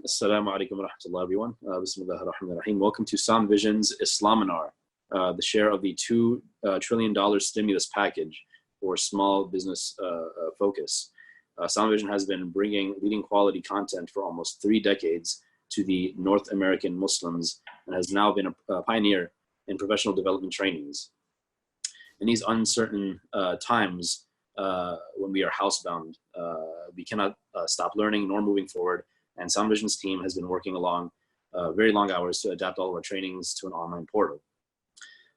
Assalamu alaikum wa rahmatullah, everyone. Bismillah ar-Rahman ar-Rahim. Welcome to Sound Vision's Islaminar, the share of the $2 trillion stimulus package for small business focus. Sound Vision has been bringing leading quality content for almost 3 decades to the North American Muslims and has now been a pioneer in professional development trainings. In these uncertain times, when we are housebound, we cannot stop learning nor moving forward. And Sound Vision's team has been working along very long hours to adapt all of our trainings to an online portal.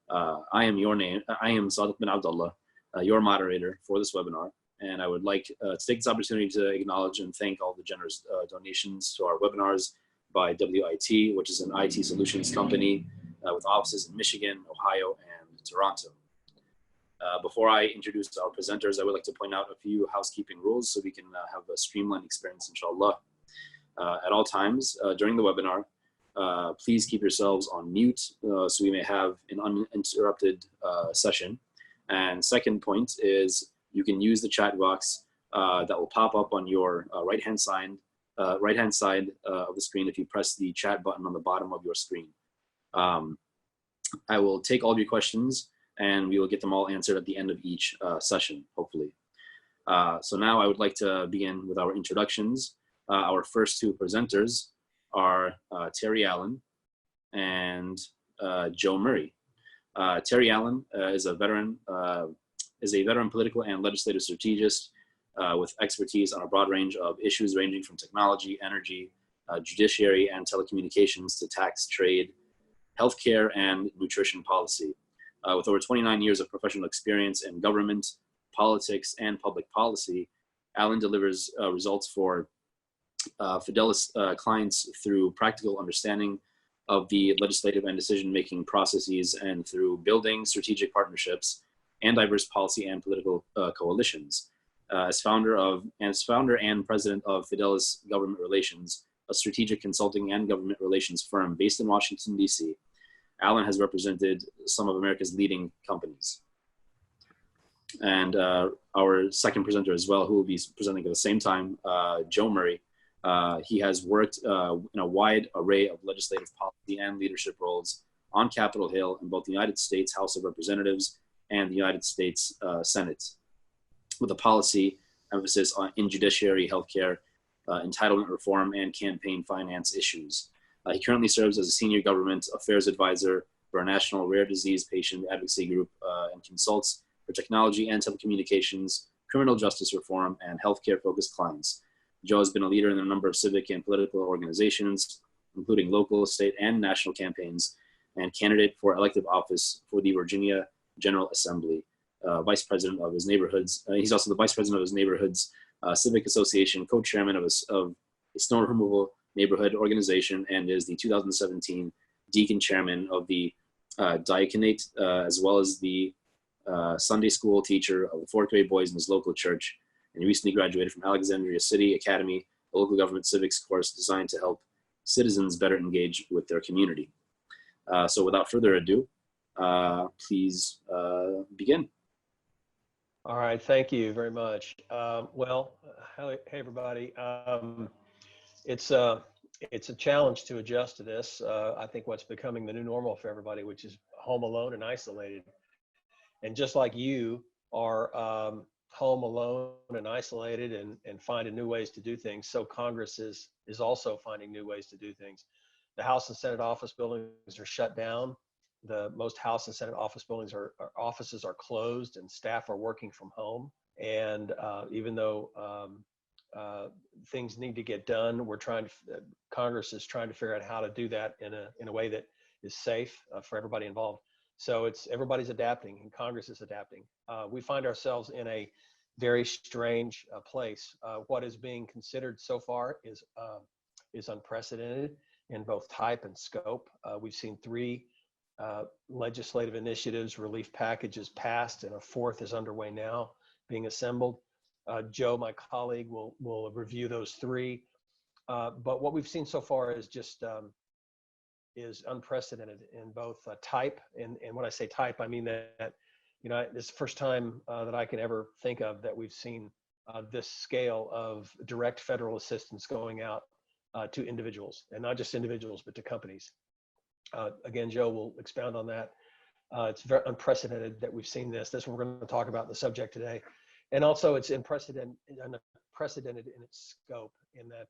I am Sadiq bin Abdullah, your moderator for this webinar. And I would like to take this opportunity to acknowledge and thank all the generous donations to our webinars by WIT, which is an IT solutions company with offices in Michigan, Ohio, and Toronto. Before I introduce our presenters, I would like to point out a few housekeeping rules so we can have a streamlined experience, inshallah. At all times during the webinar, please keep yourselves on mute so we may have an uninterrupted session. And second point is you can use the chat box that will pop up on your right-hand side of the screen if you press the chat button on the bottom of your screen. I will take all of your questions and we will get them all answered at the end of each session, hopefully. So now I would like to begin with our introductions. Our first 2 presenters are Terry Allen and Joe Murray. Terry Allen is a veteran political and legislative strategist with expertise on a broad range of issues ranging from technology, energy, judiciary, and telecommunications to tax, trade, healthcare, and nutrition policy. With over 29 years of professional experience in government, politics, and public policy, Allen delivers results for Fidelis clients through practical understanding of the legislative and decision-making processes and through building strategic partnerships and diverse policy and political coalitions. As founder and president of Fidelis Government Relations, a strategic consulting and government relations firm based in Washington, D.C., Allen has represented some of America's leading companies. And our second presenter as well, who will be presenting at the same time, Joe Murray. He has worked in a wide array of legislative policy and leadership roles on Capitol Hill in both the United States House of Representatives and the United States Senate, with a policy emphasis in judiciary, healthcare, entitlement reform, and campaign finance issues. He currently serves as a senior government affairs advisor for a national rare disease patient advocacy group and consults for technology and telecommunications, criminal justice reform, and healthcare-focused clients. Joe has been a leader in a number of civic and political organizations, including local, state, and national campaigns, and candidate for elective office for the Virginia General Assembly, vice president of his neighborhoods. He's also the vice president of his neighborhood's civic association, co-chairman of a snow removal neighborhood organization, and is the 2017 deacon chairman of the diaconate, as well as the Sunday school teacher of the 4th grade boys in his local church. And he recently graduated from Alexandria City Academy, a local government civics course designed to help citizens better engage with their community. So without further ado, please begin. All right, thank you very much. Well, hey everybody. It's a challenge to adjust to this. I think what's becoming the new normal for everybody, which is home alone and isolated. And just like you are home alone and isolated and finding new ways to do things, so Congress is also finding new ways to do things. The House and Senate office buildings are shut down. Most House and Senate office buildings offices are closed and staff are working from home. And even though things need to get done, Congress is trying to figure out how to do that in a way that is safe for everybody involved. So everybody's adapting and Congress is adapting. We find ourselves in a very strange place. What is being considered so far is unprecedented in both type and scope. We've seen 3 legislative initiatives, relief packages passed, and a 4th is underway now, being assembled. Joe, my colleague, will review those 3. But what we've seen so far is just is unprecedented in both type, and when I say type, I mean that this is the first time that I can ever think of that we've seen this scale of direct federal assistance going out to individuals, and not just individuals, but to companies. Again, Joe will expound on that. It's very unprecedented that we've seen this. That's what we're going to talk about in the subject today. And also it's unprecedented in its scope, in that,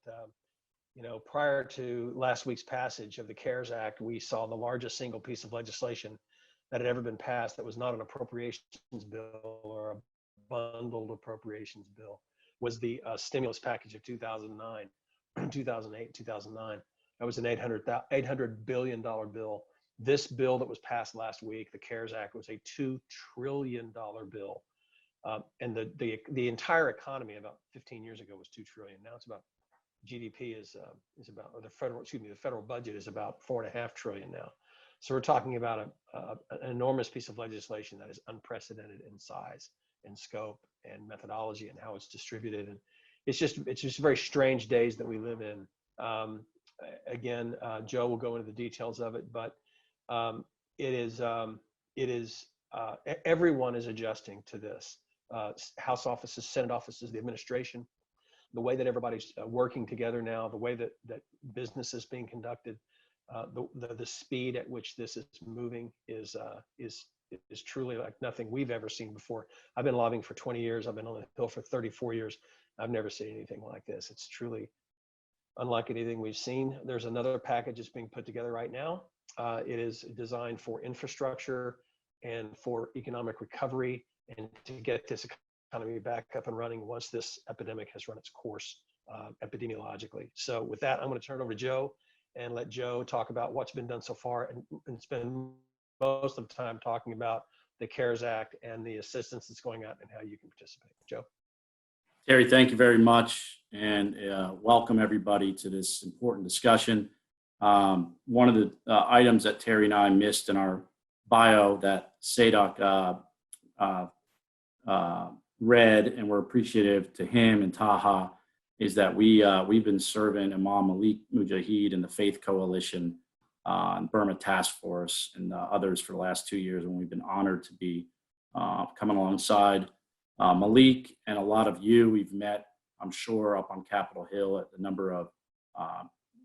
prior to last week's passage of the CARES Act, we saw the largest single piece of legislation that had ever been passed that was not an appropriations bill or a bundled appropriations bill, was the stimulus package of 2009, 2008, 2009. That was an $800 billion bill. This bill that was passed last week, the CARES Act, was a $2 trillion bill. And the entire economy about 15 years ago was $2 trillion. Now it's about, GDP is about, or the federal budget is about $4.5 trillion now. So we're talking about an enormous piece of legislation that is unprecedented in size and scope and methodology and how it's distributed. And it's just very strange days that we live in. Again, Joe will go into the details of it, but everyone is adjusting to this. House offices, Senate offices, the administration, the way that everybody's working together now, the way that business is being conducted, the speed at which this is moving is truly like nothing we've ever seen before. I've been lobbying for 20 years. I've been on the Hill for 34 years. I've never seen anything like this. It's truly unlike anything we've seen. There's another package that's being put together right now. It is designed for infrastructure and for economic recovery, and to get this economy back up and running once this epidemic has run its course epidemiologically. So with that, I'm going to turn it over to Joe and let Joe talk about what's been done so far, and spend most of the time talking about the CARES Act and the assistance that's going out and how you can participate. Joe. Terry, thank you very much, and welcome everybody to this important discussion. One of the items that Terry and I missed in our bio that Sadok read, and we're appreciative to him and Taha, is that we've been serving Imam Malik Mujahid and the Faith Coalition and Burma Task Force and others for the last 2 years, and we've been honored to be coming alongside Malik and a lot of you. We've met, I'm sure, up on Capitol Hill at the number of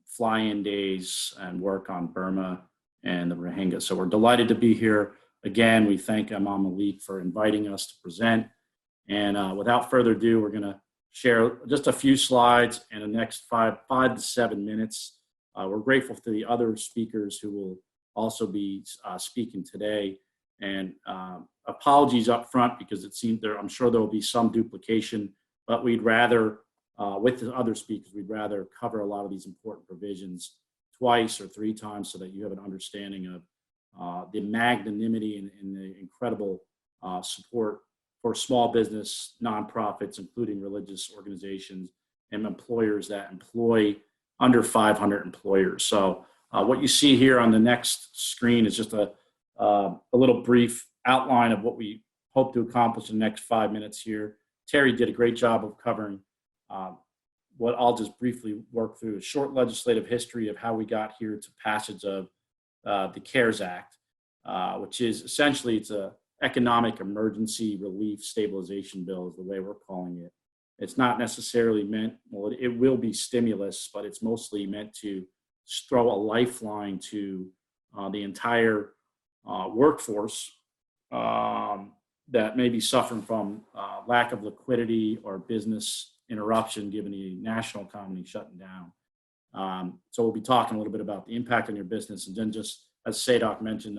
fly-in days and work on Burma and the Rohingya. So we're delighted to be here. Again, we thank Imam Malik for inviting us to present. And without further ado, we're going to share just a few slides in the next 5 to 7 minutes. We're grateful to the other speakers who will also be speaking today. And apologies up front, because it seems I'm sure there will be some duplication, but we'd rather, with the other speakers, we'd rather cover a lot of these important provisions twice or 3 times so that you have an understanding of the magnanimity and the incredible support for small business, nonprofits, including religious organizations and employers that employ under 500 employers. So what you see here on the next screen is just a little brief outline of what we hope to accomplish in the next 5 minutes here. Terry did a great job of covering what I'll just briefly work through: a short legislative history of how we got here to passage of the CARES Act, which is essentially, it's a economic emergency relief stabilization bill is the way we're calling it. It's not necessarily meant, well, it will be stimulus, but it's mostly meant to throw a lifeline to the entire workforce that may be suffering from lack of liquidity or business interruption given the national economy shutting down. So we'll be talking a little bit about the impact on your business, and then, just as Sadok mentioned,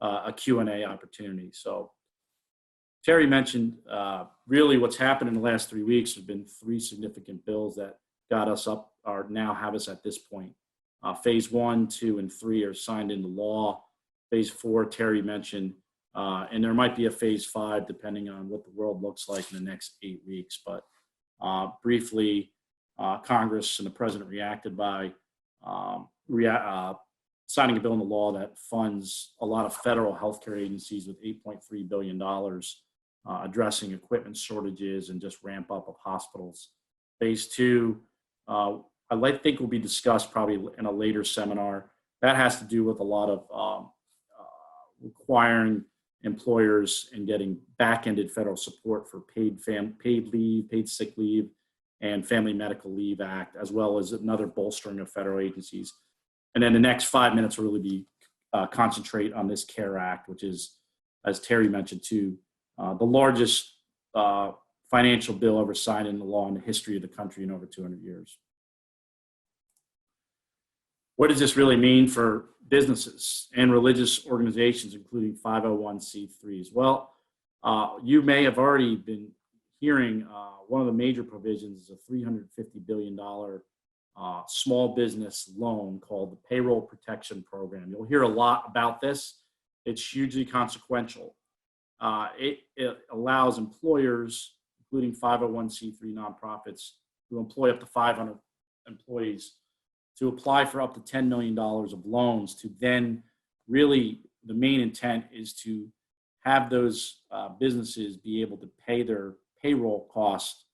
a Q&A opportunity. So Terry mentioned really what's happened in the last 3 weeks have been 3 significant bills that got us up, or now have us at this point. Phase 1, 2, and 3 are signed into law. Phase 4, Terry mentioned, and there might be a phase 5 depending on what the world looks like in the next 8 weeks. But briefly, Congress and the president reacted by signing a bill into law that funds a lot of federal healthcare agencies with $8.3 billion, addressing equipment shortages and just ramp up of hospitals. Phase 2, I think will be discussed probably in a later seminar. That has to do with a lot of requiring employers and getting back-ended federal support for paid leave, paid sick leave, and Family Medical Leave Act, as well as another bolstering of federal agencies. And then the next 5 minutes will really be concentrate on this CARE Act, which is, as Terry mentioned too, the largest financial bill ever signed into law in the history of the country in over 200 years. What does this really mean for businesses and religious organizations, including 501c3s? Well, you may have already been hearing one of the major provisions is a $350 billion small business loan called the Payroll Protection Program. You'll hear a lot about this. It's hugely consequential. It allows employers, including 501c3 nonprofits, who employ up to 500 employees, to apply for up to $10 million of loans to then really, the main intent is to have those businesses be able to pay their payroll costs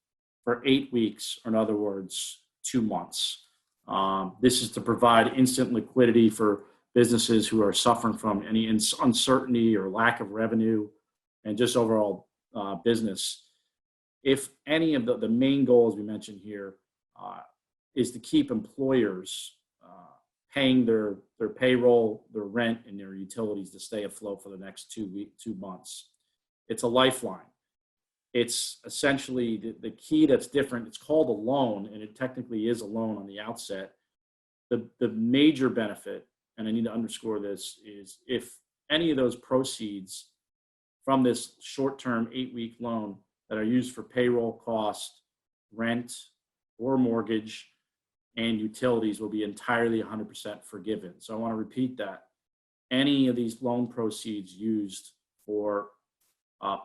for 8 weeks, or in other words, 2 months. This is to provide instant liquidity for businesses who are suffering from any uncertainty or lack of revenue and just overall business. If any of the main goals we mentioned here is to keep employers paying their payroll, their rent, and their utilities to stay afloat for the next 2 months. It's a lifeline. It's essentially the key that's different. It's called a loan, and it technically is a loan on the outset. The major benefit, and I need to underscore this, is if any of those proceeds from this short-term 8-week loan that are used for payroll cost, rent, or mortgage, and utilities will be entirely 100% forgiven. So I want to repeat that. Any of these loan proceeds used for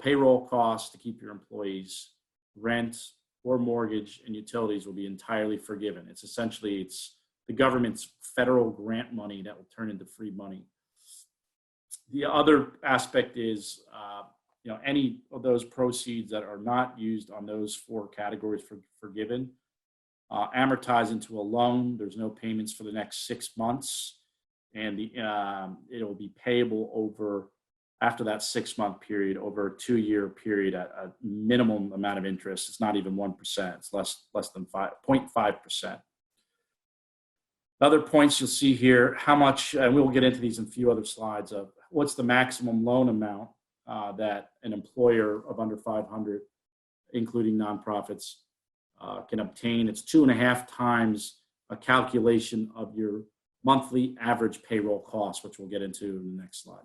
payroll costs to keep your employees, rent, or mortgage, and utilities will be entirely forgiven. It's essentially, it's the government's federal grant money that will turn into free money. The other aspect is, any of those proceeds that are not used on those 4 categories forgiven, amortize into a loan. There's no payments for the next 6 months, and it will be payable over, after that 6-month period, over a 2-year period at a minimum amount of interest. It's not even 1%. It's less than 0.5%. Other points you'll see here, how much, and we'll get into these in a few other slides, of what's the maximum loan amount that an employer of under 500, including nonprofits, can obtain. It's 2.5 times a calculation of your monthly average payroll cost, which we'll get into in the next slide.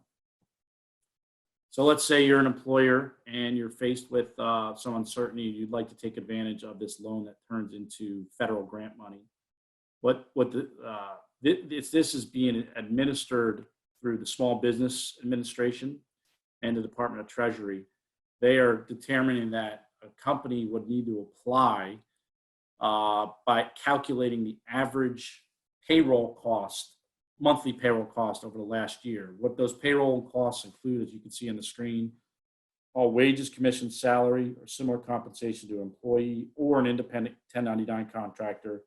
So let's say you're an employer and you're faced with some uncertainty. You'd like to take advantage of this loan that turns into federal grant money. This is being administered through the Small Business Administration and the Department of Treasury. They are determining that a company would need to apply by calculating the average payroll cost, monthly payroll cost over the last year. What those payroll costs include, as you can see on the screen, all wages, commissions, salary, or similar compensation to an employee or an independent 1099 contractor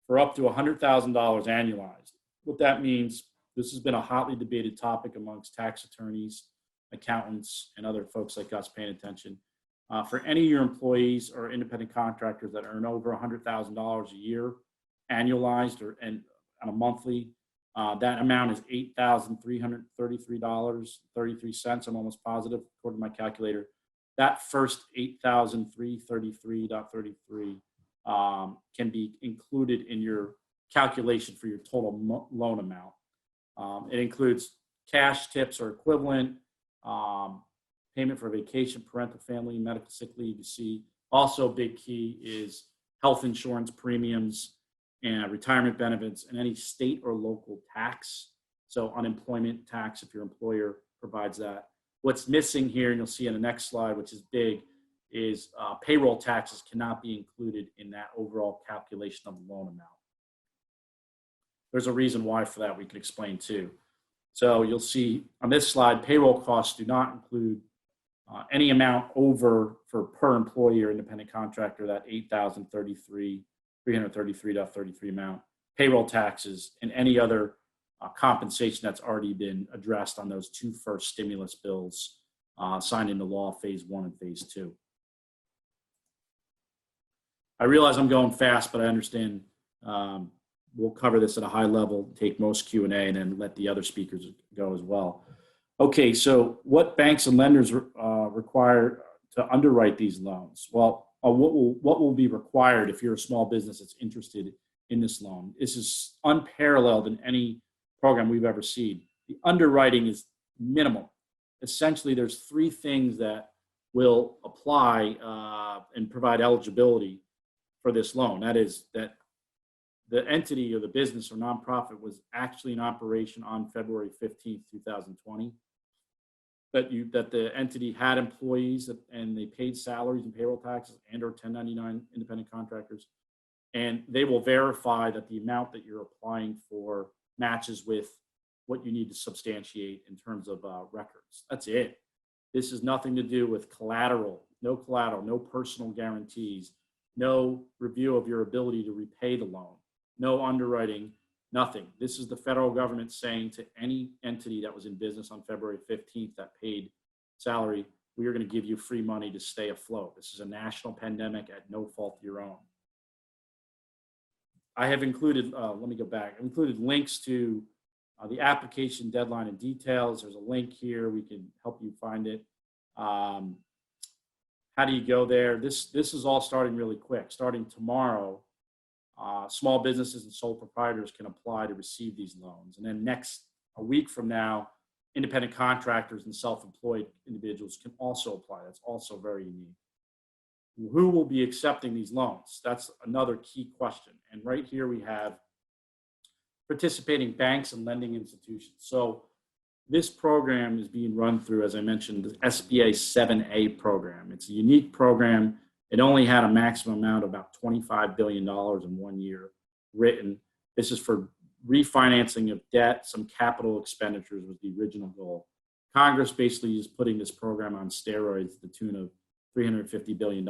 for up to $100,000 annualized. What that means, this has been a hotly debated topic amongst tax attorneys, accountants, and other folks like us paying attention. For any of your employees or independent contractors that earn over $100,000 a year annualized or and on a monthly, that amount is $8,333.33. I'm almost positive, according to my calculator. That first $8,333.33 can be included in your calculation for your total loan amount. It includes cash, tips, or equivalent, payment for vacation, parental, family, medical, sick leave. You see, also a big key is health insurance premiums and retirement benefits and any state or local tax. So unemployment tax if your employer provides that. What's missing here, and you'll see in the next slide, which is big, is payroll taxes cannot be included in that overall calculation of the loan amount. There's a reason why for that we could explain too. So you'll see on this slide, payroll costs do not include any amount over for per employee or independent contractor, that $8,333.33 amount, payroll taxes, and any other compensation that's already been addressed on those 2 first stimulus bills signed into law, phase 1 and phase 2. I realize I'm going fast, but I understand we'll cover this at a high level, take most Q&A, and then let the other speakers go as well. Okay, so what banks and lenders require to underwrite these loans? Well, what will be required if you're a small business that's interested in this loan? This is unparalleled in any program we've ever seen. The underwriting is minimal. Essentially, there's three things that will apply and provide eligibility for this loan. That is that the entity or the business or nonprofit was actually in operation on February 15th, 2020. That the entity had employees and they paid salaries and payroll taxes and or 1099 independent contractors. And they will verify that the amount that you're applying for matches with what you need to substantiate in terms of records. That's it. This has nothing to do with collateral, no personal guarantees, no review of your ability to repay the loan, no underwriting, nothing. This is the federal government saying to any entity that was in business on February 15th that paid salary, we are going to give you free money to stay afloat. This is a national pandemic at no fault of your own. I have included, let me go back, I've included links to the application deadline and details. There's a link here. We can help you find it. How do you go there? This is all starting really quick. Starting tomorrow, small businesses and sole proprietors can apply to receive these loans. And then a week from now, independent contractors and self-employed individuals can also apply. That's also very unique. Who will be accepting these loans? That's another key question. And right here we have participating banks and lending institutions. So this program is being run through, as I mentioned, the SBA 7A program. It's a unique program. It only had a maximum amount of about $25 billion in 1 year written. This is for refinancing of debt. Some capital expenditures was the original goal. Congress basically is putting this program on steroids to the tune of $350 billion.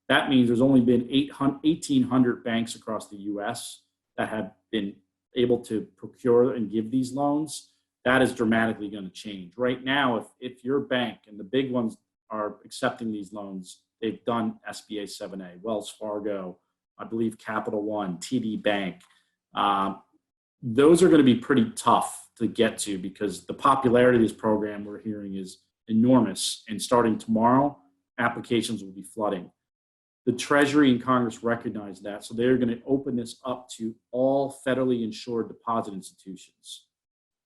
That means there's only been 1,800 banks across the US that have been able to procure and give these loans. That is dramatically going to change. Right now, if your bank, and the big ones are accepting these loans, they've done SBA 7A, Wells Fargo, I believe Capital One, TD Bank. Those are going to be pretty tough to get to because the popularity of this program we're hearing is enormous. And starting tomorrow, applications will be flooding. The Treasury and Congress recognize that, so they're going to open this up to all federally insured deposit institutions,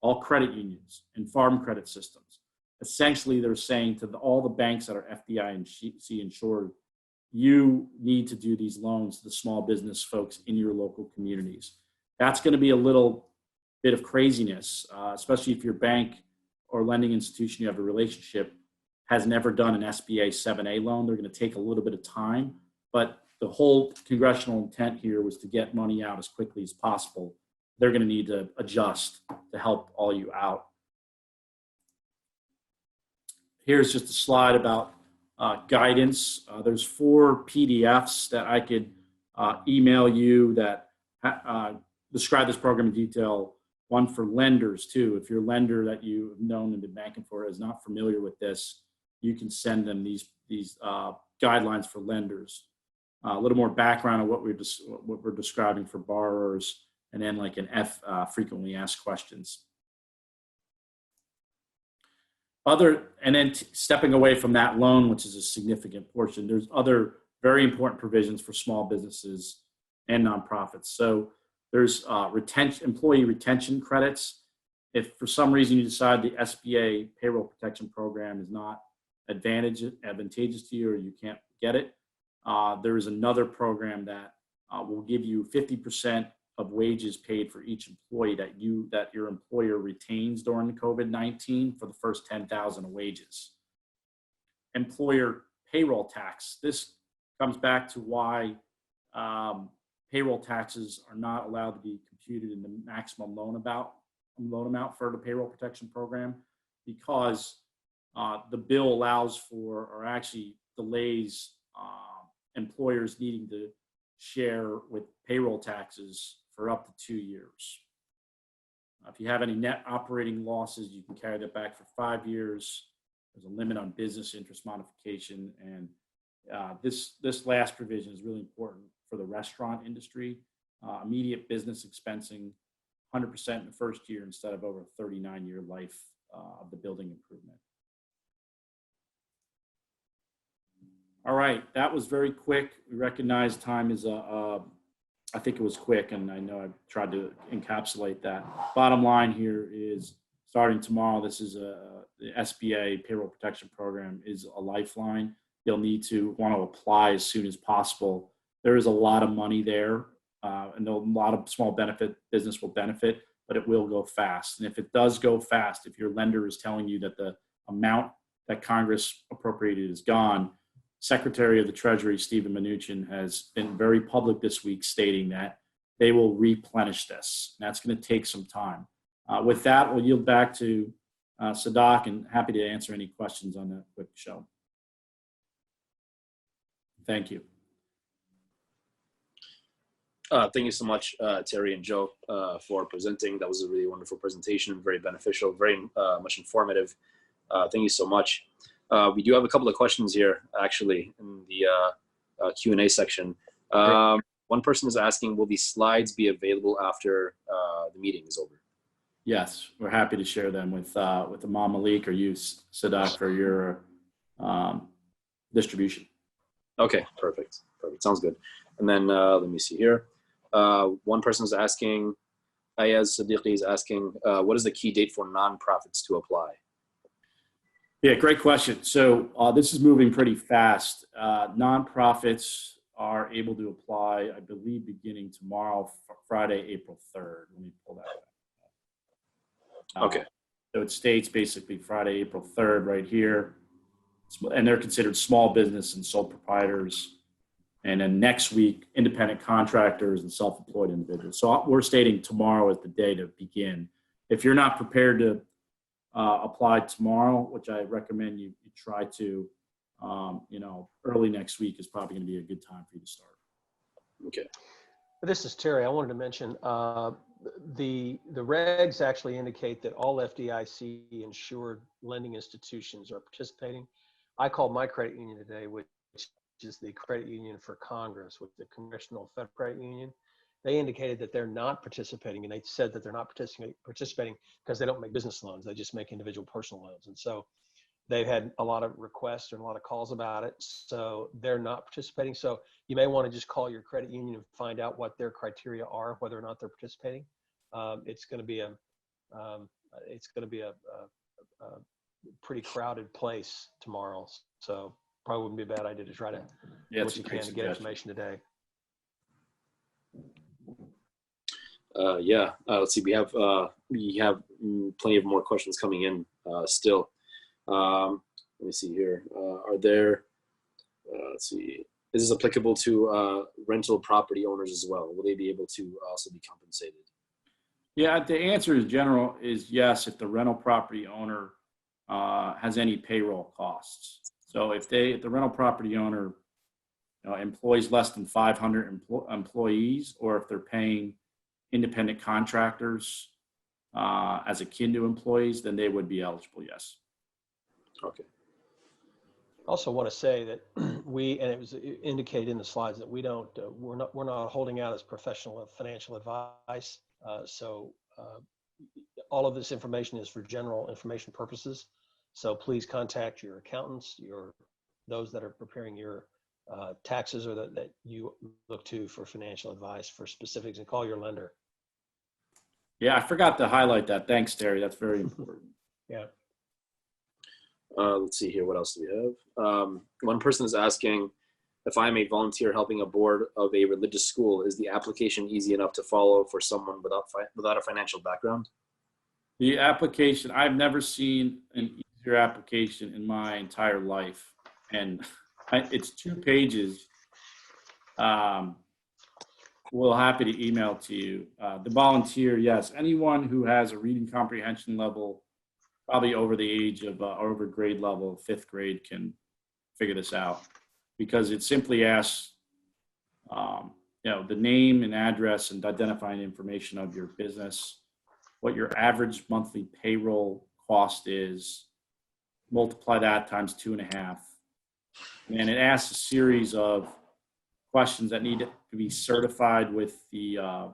all credit unions and farm credit systems. Essentially, they're saying to all the banks that are FDIC insured, you need to do these loans to the small business folks in your local communities. That's going to be a little bit of craziness, especially if your bank or lending institution you have a relationship has never done an SBA 7A loan. They're going to take a little bit of time, but the whole congressional intent here was to get money out as quickly as possible. They're going to need to adjust to help all you out. Here's just a slide about guidance. There's 4 PDFs that I could email you that describe this program in detail. One for lenders too. If your lender that you've known and been banking for is not familiar with this, you can send them these guidelines for lenders. A little more background on what we're describing for borrowers, and then like an frequently asked questions. And then stepping away from that loan, which is a significant portion, there's other very important provisions for small businesses and nonprofits. So there's employee retention credits. If for some reason you decide the SBA payroll protection program is not advantageous to you or you can't get it, there is another program that will give you 50% of wages paid for each employee that your employer retains during COVID-19 for the first 10,000 of wages. Employer payroll tax. This comes back to why payroll taxes are not allowed to be computed in the maximum loan amount for the payroll protection program, because the bill allows for, or actually delays, employers needing to share with payroll taxes for up to 2 years. If you have any net operating losses, you can carry that back for 5 years. There's a limit on business interest modification, and This last provision is really important for the restaurant industry. Immediate business expensing, 100% in the first year instead of over a 39-year life of the building improvement. All right, that was very quick. We recognize time is I think it was quick, and I know I tried to encapsulate that. Bottom line here is, starting tomorrow, this is the SBA Payroll Protection Program is a lifeline. You'll need to want to apply as soon as possible. There is a lot of money there, and a lot of small business will benefit, but it will go fast. And if it does go fast, if your lender is telling you that the amount that Congress appropriated is gone, Secretary of the Treasury, Stephen Mnuchin, has been very public this week stating that they will replenish this. And that's going to take some time. With that, we'll yield back to Sadak, and happy to answer any questions on that quick show. Thank you. Thank you so much, Terry and Joe, for presenting. That was a really wonderful presentation, very beneficial, very much informative. Thank you so much. We do have a couple of questions here, actually, in the Q&A section. One person is asking, will these slides be available after the meeting is over? Yes, we're happy to share them with Imam Malik or you, Sadak, for your distribution. Okay, perfect. Sounds good. And then let me see here. One person is asking, Ayaz Siddiqui is asking, what is the key date for nonprofits to apply? Yeah, great question. So this is moving pretty fast. Nonprofits are able to apply, I believe, beginning tomorrow, Friday, April 3rd. Let me pull that up. Okay. So it states basically Friday, April 3rd right here. And they're considered small business and sole proprietors. And then next week, independent contractors and self-employed individuals. So we're stating tomorrow is the day to begin. If you're not prepared to apply tomorrow, which I recommend you try to, early next week is probably going to be a good time for you to start. Okay. This is Terry. I wanted to mention the regs actually indicate that all FDIC insured lending institutions are participating. I called my credit union today, which is the credit union for Congress, with the Congressional Federal Credit Union. They indicated that they're not participating, and they said that they're not participating because they don't make business loans. They just make individual personal loans. And so they've had a lot of requests and a lot of calls about it. So they're not participating. So you may want to just call your credit union and find out what their criteria are, whether or not they're participating. It's going to be a pretty crowded place tomorrow. So probably wouldn't be a bad idea to try to do what you can to get information today. Let's see. We have plenty of more questions coming in still. Let me see here. Are there? Let's see. Is this applicable to rental property owners as well? Will they be able to also be compensated? Yeah, the answer is general is yes. If the rental property owner has any payroll costs. So if the rental property owner employs less than 500 employees, or if they're paying independent contractors as akin to employees, then they would be eligible, yes. Okay. I also want to say that and it was indicated in the slides that we're not holding out as professional financial advice. So all of this information is for general information purposes. So please contact your accountants, those that are preparing your taxes, or that you look to for financial advice for specifics, and call your lender. Yeah, I forgot to highlight that. Thanks, Terry. That's very important. Yeah. Let's see here. What else do we have? One person is asking, if I'm a volunteer helping a board of a religious school, is the application easy enough to follow for someone without a financial background? The application, I've never seen an easier application in my entire life. And it's 2 pages. We'll happy to email to you. The volunteer, yes, anyone who has a reading comprehension level, probably over the age of, over grade level, 5th grade, can figure this out, because it simply asks, the name and address and identifying information of your business, what your average monthly payroll cost is, multiply that times 2.5, And it asks a series of questions that need to be certified with the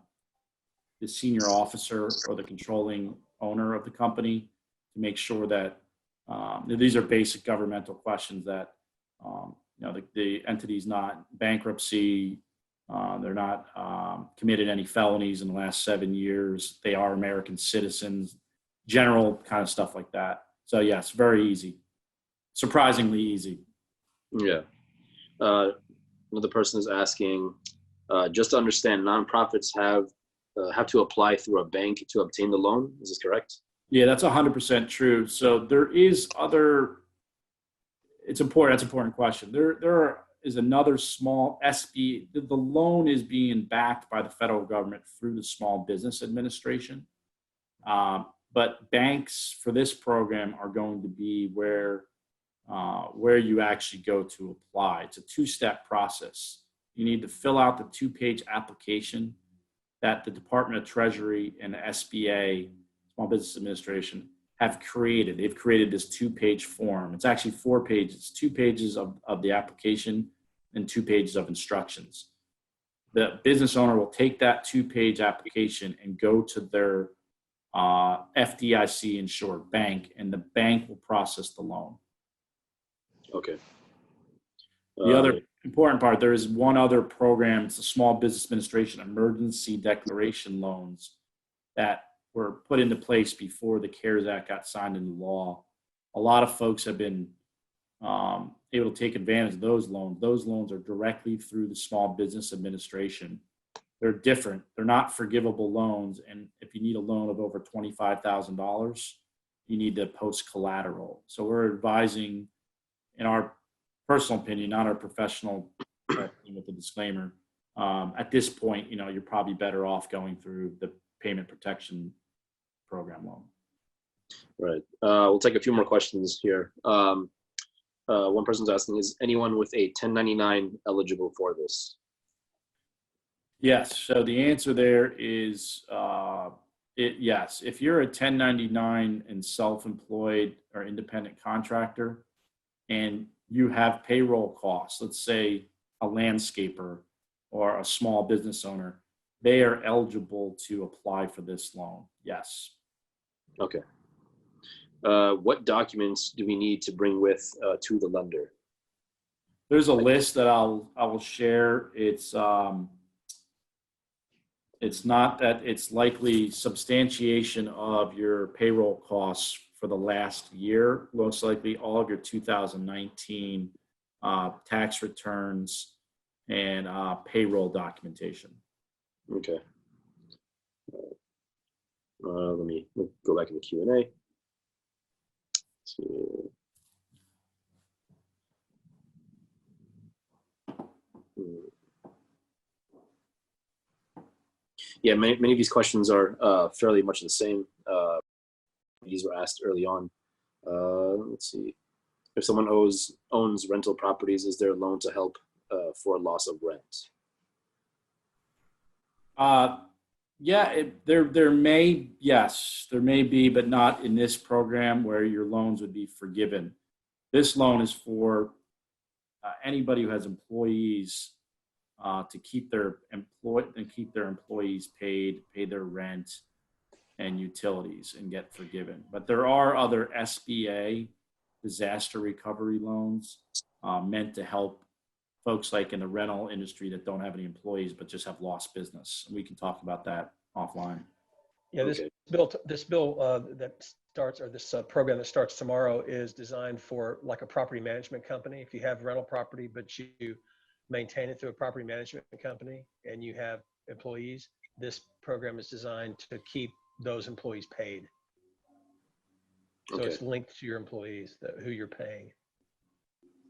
senior officer or the controlling owner of the company to make sure that these are basic governmental questions that the entity's not bankruptcy, they're not committed any felonies in the last 7 years, they are American citizens, general kind of stuff like that. So yes, very easy, surprisingly easy. Yeah. Another person is asking, just to understand, nonprofits have to apply through a bank to obtain the loan. Is this correct? Yeah, that's 100% true. So there is other. It's important. That's an important question. There is another small SB. The loan is being backed by the federal government through the Small Business Administration. But banks for this program are going to be where you actually go to apply. It's a two-step process. You need to fill out the 2-page application that the Department of Treasury and the SBA, Small Business Administration, have created. They've created this 2-page form. It's actually 4 pages. It's 2 pages of the application and 2 pages of instructions. The business owner will take that 2-page application and go to their FDIC insured bank, and the bank will process the loan. Okay. The other important part, there is one other program, it's the Small Business Administration Emergency Declaration Loans that were put into place before the CARES Act got signed into law. A lot of folks have been able to take advantage of those loans. Those loans are directly through the Small Business Administration. They're different. They're not forgivable loans. And if you need a loan of over $25,000, you need to post collateral. So we're advising, in our personal opinion, not our professional with the disclaimer, at this point, you're probably better off going through the payment protection program loan. Right. We'll take a few more questions here. One person's asking, is anyone with a 1099 eligible for this? Yes. So the answer there is yes. If you're a 1099 and self-employed or independent contractor and you have payroll costs, let's say a landscaper or a small business owner, they are eligible to apply for this loan. Yes. Okay. What documents do we need to bring with to the lender? There's a list that I will share. It's not that it's likely substantiation of your payroll costs for the last year, most likely all of your 2019 tax returns and payroll documentation. Okay. Let me go back in the Q&A. Yeah, many of these questions are fairly much the same. These were asked early on. Let's see. If someone owns rental properties, is there a loan to help for loss of rent? Yeah, there may be, but not in this program where your loans would be forgiven. This loan is for anybody who has employees to keep their employees paid, pay their rent and utilities, and get forgiven. But there are other SBA disaster recovery loans meant to help folks like in the rental industry that don't have any employees but just have lost business. We can talk about that offline. Yeah, this bill that starts, or this program that starts tomorrow, is designed for like a property management company. If you have rental property but you maintain it through a property management company and you have employees, this program is designed to keep those employees paid. So it's linked to your employees, who you're paying.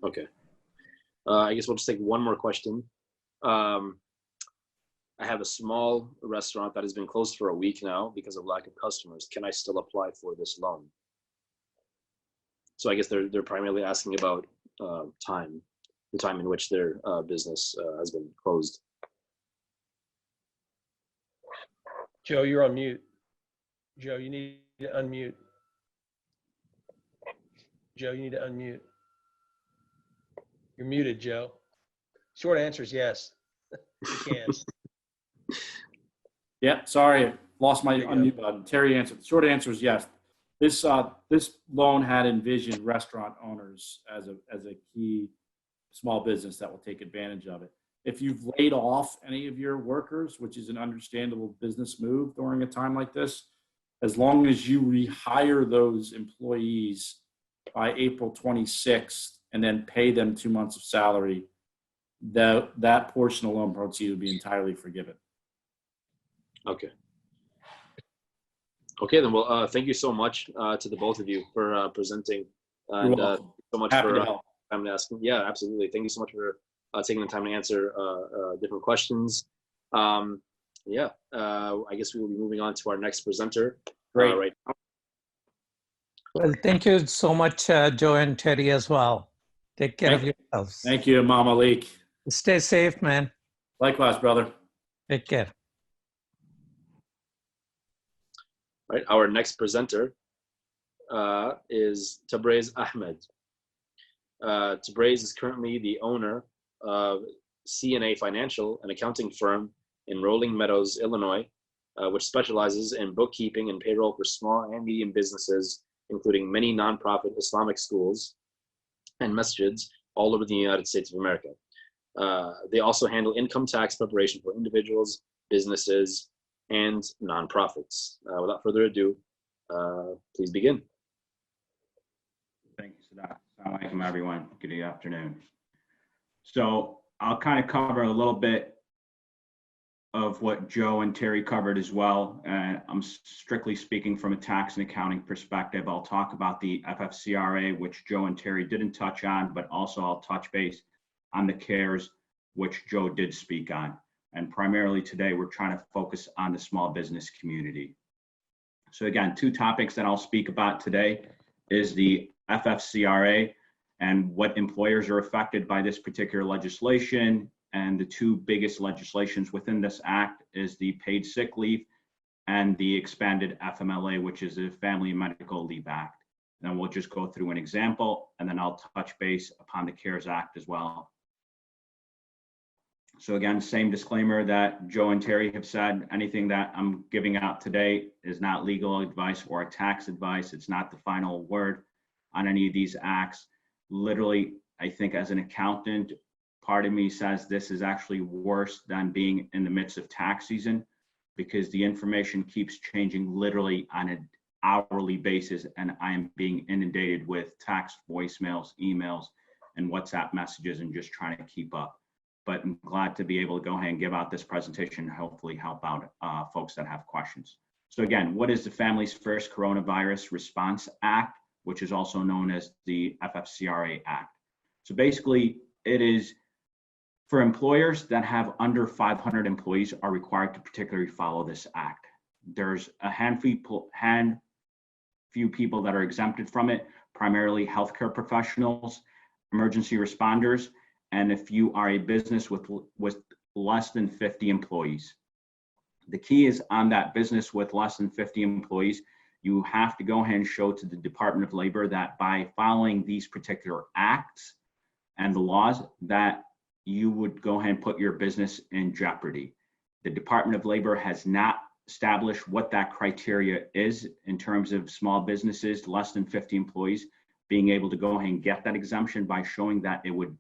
Okay. I guess we'll just take one more question. I have a small restaurant that has been closed for a week now because of lack of customers. Can I still apply for this loan? So I guess they're primarily asking about the time in which their business has been closed. Joe, you're on mute. Joe, you need to unmute. Joe, you need to unmute. You're muted, Joe. Short answer is yes. You can. Yeah, sorry, lost my unmute button. Terry answered. The short answer is yes. This loan had envisioned restaurant owners as a key small business that will take advantage of it. If you've laid off any of your workers, which is an understandable business move during a time like this, as long as you rehire those employees by April 26th and then pay them 2 months of salary, that portion of loan proceeds will be entirely forgiven. Okay. Okay, then. Well, thank you so much to the both of you for presenting, and so much Happy for to help. time to ask. Yeah, absolutely. Thank you so much for taking the time to answer different questions. Yeah, I guess we will be moving on to our next presenter. Great. Right now. Well, thank you so much, Joe and Terry as well. Take care of yourselves. Thank you, Imam Malik. Stay safe, man. Likewise, brother. Take care. Right, our next presenter is Thabraize Ahmed. Thabraize is currently the owner of C&A Financial, an accounting firm in Rolling Meadows, Illinois, which specializes in bookkeeping and payroll for small and medium businesses, including many nonprofit Islamic schools and masjids all over the United States of America. They also handle income tax preparation for individuals, businesses, and nonprofits. Without further ado, please begin. Thank you, Sadat. Assalamu alaikum, everyone. Good afternoon. So I'll kind of cover a little bit of what Joe and Terry covered as well. And I'm strictly speaking from a tax and accounting perspective. I'll talk about the FFCRA, which Joe and Terry didn't touch on, but also I'll touch base on the CARES, which Joe did speak on. And primarily today, we're trying to focus on the small business community. So again, two topics that I'll speak about today is the FFCRA and what employers are affected by this particular legislation. And the two biggest legislations within this act is the paid sick leave and the expanded FMLA, which is the Family and Medical Leave Act. And then we'll just go through an example, and then I'll touch base upon the CARES Act as well. So again, same disclaimer that Joe and Terry have said, anything that I'm giving out today is not legal advice or tax advice. It's not the final word on any of these acts. Literally, I think as an accountant, part of me says this is actually worse than being in the midst of tax season, because the information keeps changing literally on an hourly basis, and I am being inundated with text, voicemails, emails, and WhatsApp messages, and just trying to keep up. But I'm glad to be able to go ahead and give out this presentation and hopefully help out folks that have questions. So again, what is the Families First Coronavirus Response Act, which is also known as the FFCRA Act? So basically, it is for employers that have under 500 employees are required to particularly follow this act. There's a handful people that are exempted from it, primarily healthcare professionals, emergency responders, and if you are a business with less than 50 employees. The key is on that business with less than 50 employees, you have to go ahead and show to the Department of Labor that by following these particular acts and the laws that you would go ahead and put your business in jeopardy. The Department of Labor has not established what that criteria is in terms of small businesses, less than 50 employees, being able to go ahead and get that exemption by showing that it would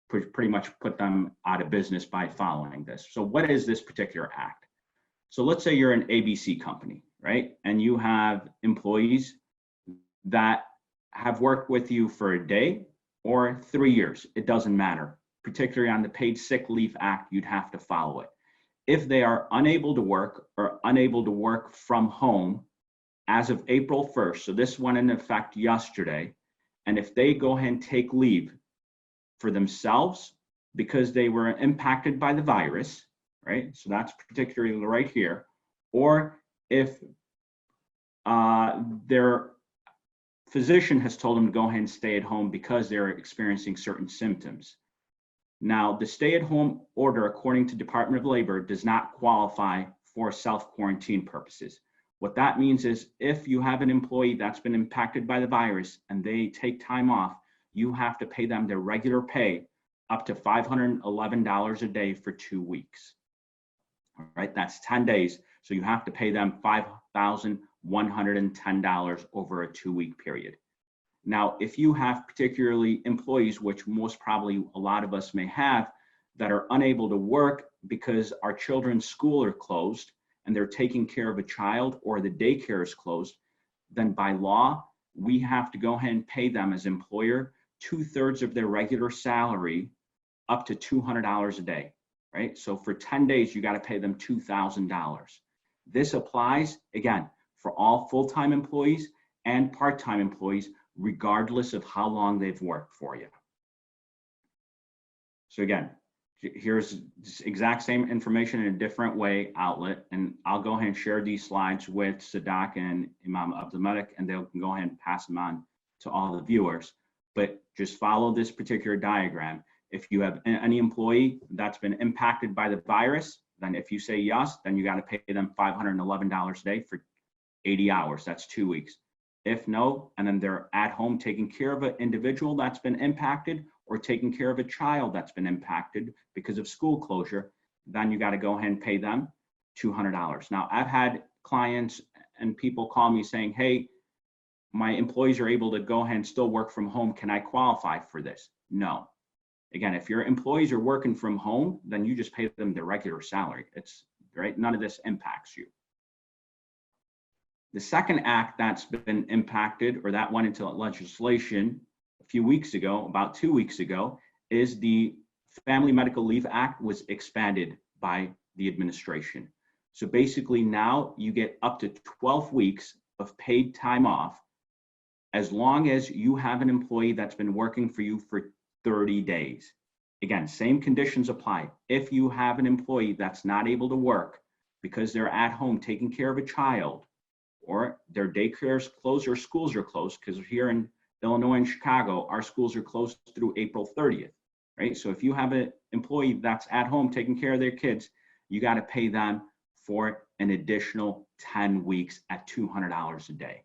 pretty much put them out of business by following this. So what is this particular act? So let's say you're an ABC company, right? And you have employees that have worked with you for a day or 3 years. It doesn't matter. Particularly on the Paid Sick Leave Act, you'd have to follow it. If they are unable to work or unable to work from home as of April 1st, so this went into effect yesterday, and if they go ahead and take leave for themselves because they were impacted by the virus, right? So that's particularly right here. Or if their physician has told them to go ahead and stay at home because they're experiencing certain symptoms. Now, the stay-at-home order, according to Department of Labor, does not qualify for self-quarantine purposes. What that means is if you have an employee that's been impacted by the virus and they take time off, you have to pay them their regular pay up to $511 a day for 2 weeks. All right, that's 10 days. So you have to pay them $5,110 over a 2-week period. Now, if you have particularly employees, which most probably a lot of us may have, that are unable to work because our children's school are closed and they're taking care of a child or the daycare is closed, then by law, we have to go ahead and pay them as employer 2/3 of their regular salary up to $200 a day, right? So for 10 days, you got to pay them $2,000. This applies, again, for all full-time employees and part-time employees, regardless of how long they've worked for you. So again, here's this exact same information in a different way outlet, and I'll go ahead and share these slides with Sadak and Imam Abdulmalik, and they'll go ahead and pass them on to all the viewers. But just follow this particular diagram. If you have any employee that's been impacted by the virus, then if you say yes, then you got to pay them $511 a day for 80 hours. That's 2 weeks. If no, and then they're at home taking care of an individual that's been impacted or taking care of a child that's been impacted because of school closure, then you got to go ahead and pay them $200. Now, I've had clients and people call me saying, hey, my employees are able to go ahead and still work from home. Can I qualify for this? No. Again, if your employees are working from home, then you just pay them their regular salary. It's right. None of this impacts you. The second act that's been impacted, or that went into legislation a few weeks ago, about 2 weeks ago, is the Family Medical Leave Act was expanded by the administration. So basically now you get up to 12 weeks of paid time off as long as you have an employee that's been working for you for 30 days. Again, same conditions apply. If you have an employee that's not able to work because they're at home taking care of a child, or their daycare's closed or schools are closed, because here in Illinois and Chicago, our schools are closed through April 30th, right? So if you have an employee that's at home taking care of their kids, you got to pay them for an additional 10 weeks at $200 a day,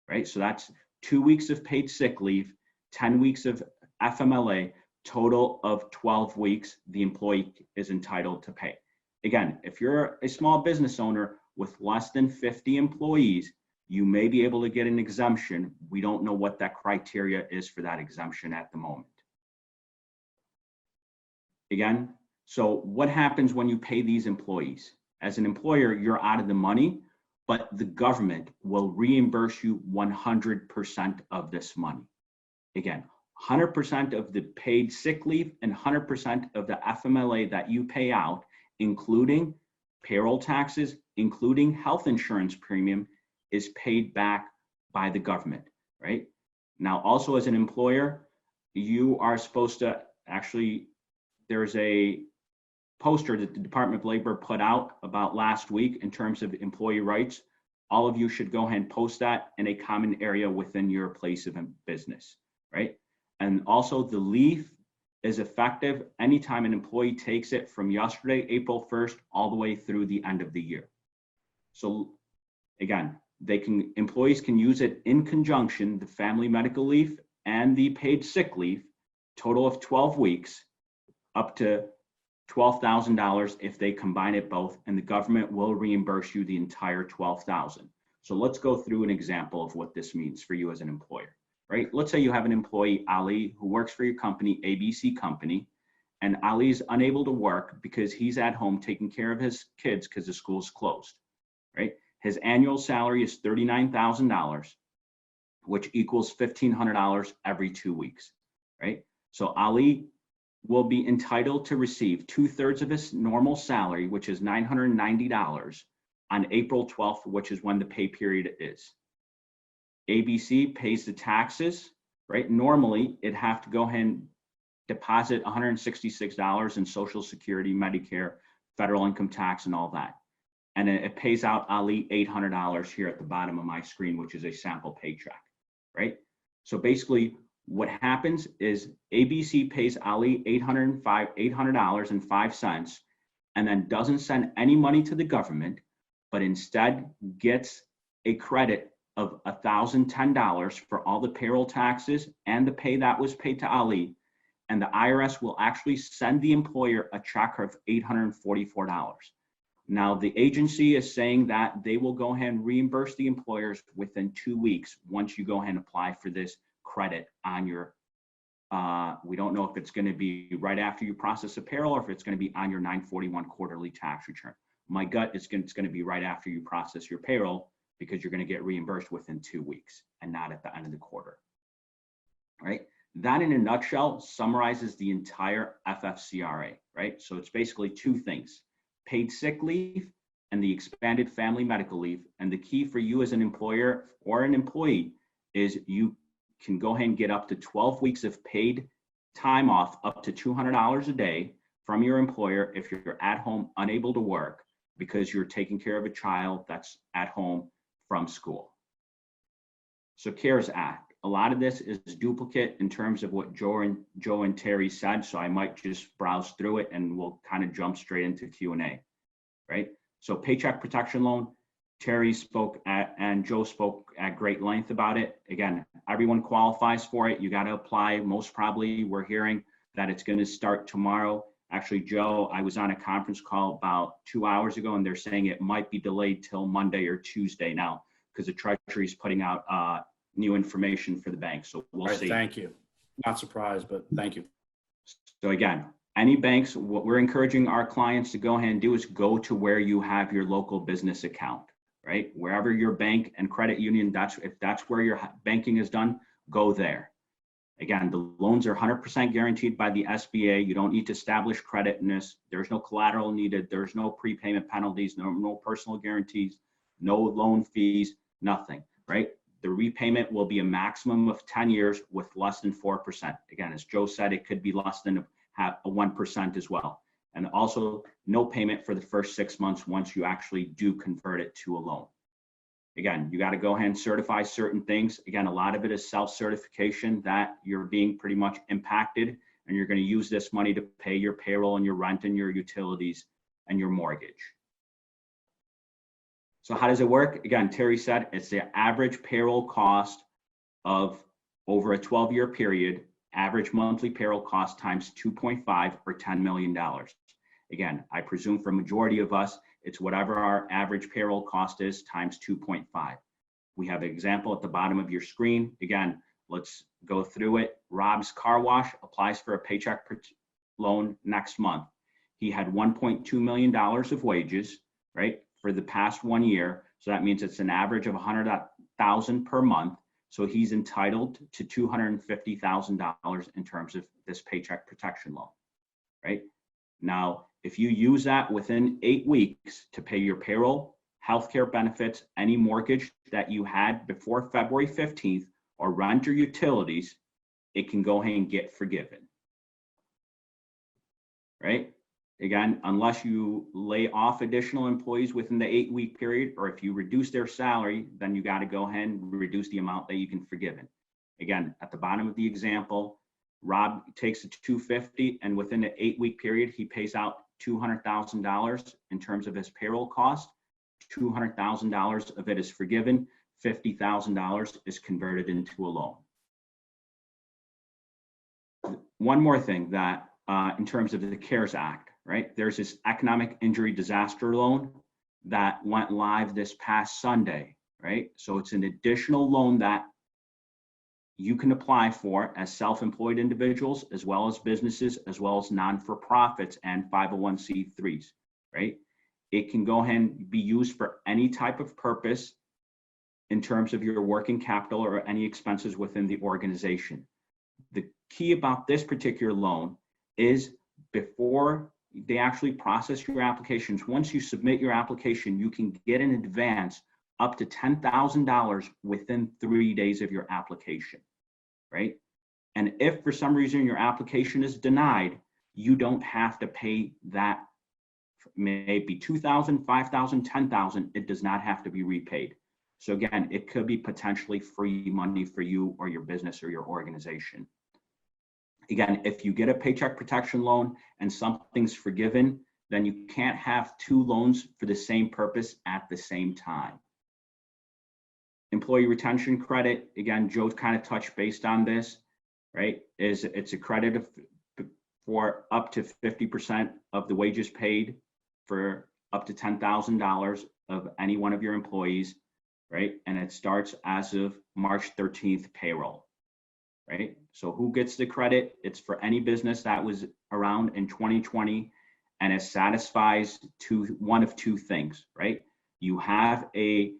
right? So that's 2 weeks of paid sick leave, 10 weeks of FMLA, total of 12 weeks the employee is entitled to pay. Again, if you're a small business owner with less than 50 employees, you may be able to get an exemption. We don't know what that criteria is for that exemption at the moment. Again, so what happens when you pay these employees? As an employer, you're out of the money, but the government will reimburse you 100% of this money. Again, 100% of the paid sick leave and 100% of the FMLA that you pay out, including payroll taxes, including health insurance premium, is paid back by the government, right? Now, also as an employer, you are supposed to actually, there's a poster that the Department of Labor put out about last week in terms of employee rights. All of you should go ahead and post that in a common area within your place of business, right? And also the leave is effective anytime an employee takes it from yesterday, April 1st, all the way through the end of the year. So again, employees can use it in conjunction, the family medical leave and the paid sick leave, total of 12 weeks, up to $12,000 if they combine it both, and the government will reimburse you the entire $12,000. So let's go through an example of what this means for you as an employer, right? Let's say you have an employee, Ali, who works for your company, ABC Company, and Ali is unable to work because he's at home taking care of his kids because the school's closed, right? His annual salary is $39,000, which equals $1,500 every 2 weeks, right? So Ali will be entitled to receive 2/3 of his normal salary, which is $990, on April 12th, which is when the pay period is. ABC pays the taxes, right? Normally, it'd have to go ahead and deposit $166 in Social Security, Medicare, federal income tax, and all that. And it pays out Ali $800 here at the bottom of my screen, which is a sample paycheck, right? So basically, what happens is ABC pays Ali $800.05 and then doesn't send any money to the government, but instead gets a credit of $1,010 for all the payroll taxes and the pay that was paid to Ali. And the IRS will actually send the employer a check of $844. Now, the agency is saying that they will go ahead and reimburse the employers within 2 weeks once you go ahead and apply for this credit on your, we don't know if it's going to be right after you process a payroll or if it's going to be on your 941 quarterly tax return. My gut is it's going to be right after you process your payroll because you're going to get reimbursed within 2 weeks and not at the end of the quarter. Right? That in a nutshell summarizes the entire FFCRA, right? So it's basically two things: paid sick leave and the expanded family medical leave. And the key for you as an employer or an employee is you can go ahead and get up to 12 weeks of paid time off, up to $200 a day from your employer if you're at home unable to work because you're taking care of a child that's at home from school. So CARES Act. A lot of this is duplicate in terms of what Joe and Terry said, so I might just browse through it and we'll kind of jump straight into Q&A, right? So Paycheck Protection Loan, Terry spoke at, and Joe spoke at great length about it. Again, everyone qualifies for it. You got to apply. Most probably we're hearing that it's going to start tomorrow. Actually, Joe, I was on a conference call about 2 hours ago and they're saying it might be delayed till Monday or Tuesday now because the Treasury is putting out new information for the bank. So we'll see. Thank you. Not surprised, but thank you. So again, any banks, what we're encouraging our clients to go ahead and do is go to where you have your local business account, right? Wherever your bank and credit union, if that's where your banking is done, go there. Again, the loans are 100% guaranteed by the SBA. You don't need to establish credit in this. There's no collateral needed. There's no prepayment penalties, no personal guarantees, no loan fees, nothing, right? The repayment will be a maximum of 10 years with less than 4%. Again, as Joe said, it could be less than a 1% as well. And also no payment for the first 6 months once you actually do convert it to a loan. Again, you got to go ahead and certify certain things. Again, a lot of it is self-certification that you're being pretty much impacted and you're going to use this money to pay your payroll and your rent and your utilities and your mortgage. So how does it work? Again, Terry said it's the average payroll cost of over a 12-year period, average monthly payroll cost times 2.5 or $10 million. Again, I presume for majority of us, it's whatever our average payroll cost is times 2.5. We have an example at the bottom of your screen. Again, let's go through it. Rob's car wash applies for a paycheck loan next month. He had $1.2 million of wages, right, for the past 1 year. So that means it's an average of $100,000 per month. So he's entitled to $250,000 in terms of this paycheck protection loan, right? Now, if you use that within 8 weeks to pay your payroll, healthcare benefits, any mortgage that you had before February 15th, or rent or utilities, it can go ahead and get forgiven, right? Again, unless you lay off additional employees within the 8-week period, or if you reduce their salary, then you got to go ahead and reduce the amount that you can forgiven. Again, at the bottom of the example, Rob takes the $250,000 and within the 8-week period, he pays out $200,000 in terms of his payroll cost. $200,000 of it is forgiven. $50,000 is converted into a loan. One more thing that in terms of the CARES Act, right? There's this economic injury disaster loan that went live this past Sunday, right? So it's an additional loan that you can apply for as self-employed individuals, as well as businesses, as well as non-for-profits and 501c3s, right? It can go ahead and be used for any type of purpose in terms of your working capital or any expenses within the organization. The key about this particular loan is before they actually process your applications, once you submit your application, you can get in advance up to $10,000 within 3 days of your application, right? And if for some reason your application is denied, you don't have to pay that, maybe $2,000, $5,000, $10,000, it does not have to be repaid. So again, it could be potentially free money for you or your business or your organization. Again, if you get a paycheck protection loan and something's forgiven, then you can't have two loans for the same purpose at the same time. employee retention credit, again, Joe kind of touched based on this, right? It's a credit for up to 50% of the wages paid for up to $10,000 of any one of your employees, right? And it starts as of March 13th payroll, right? So who gets the credit? It's for any business that was around in 2020 and it satisfies one of two things, right? You have a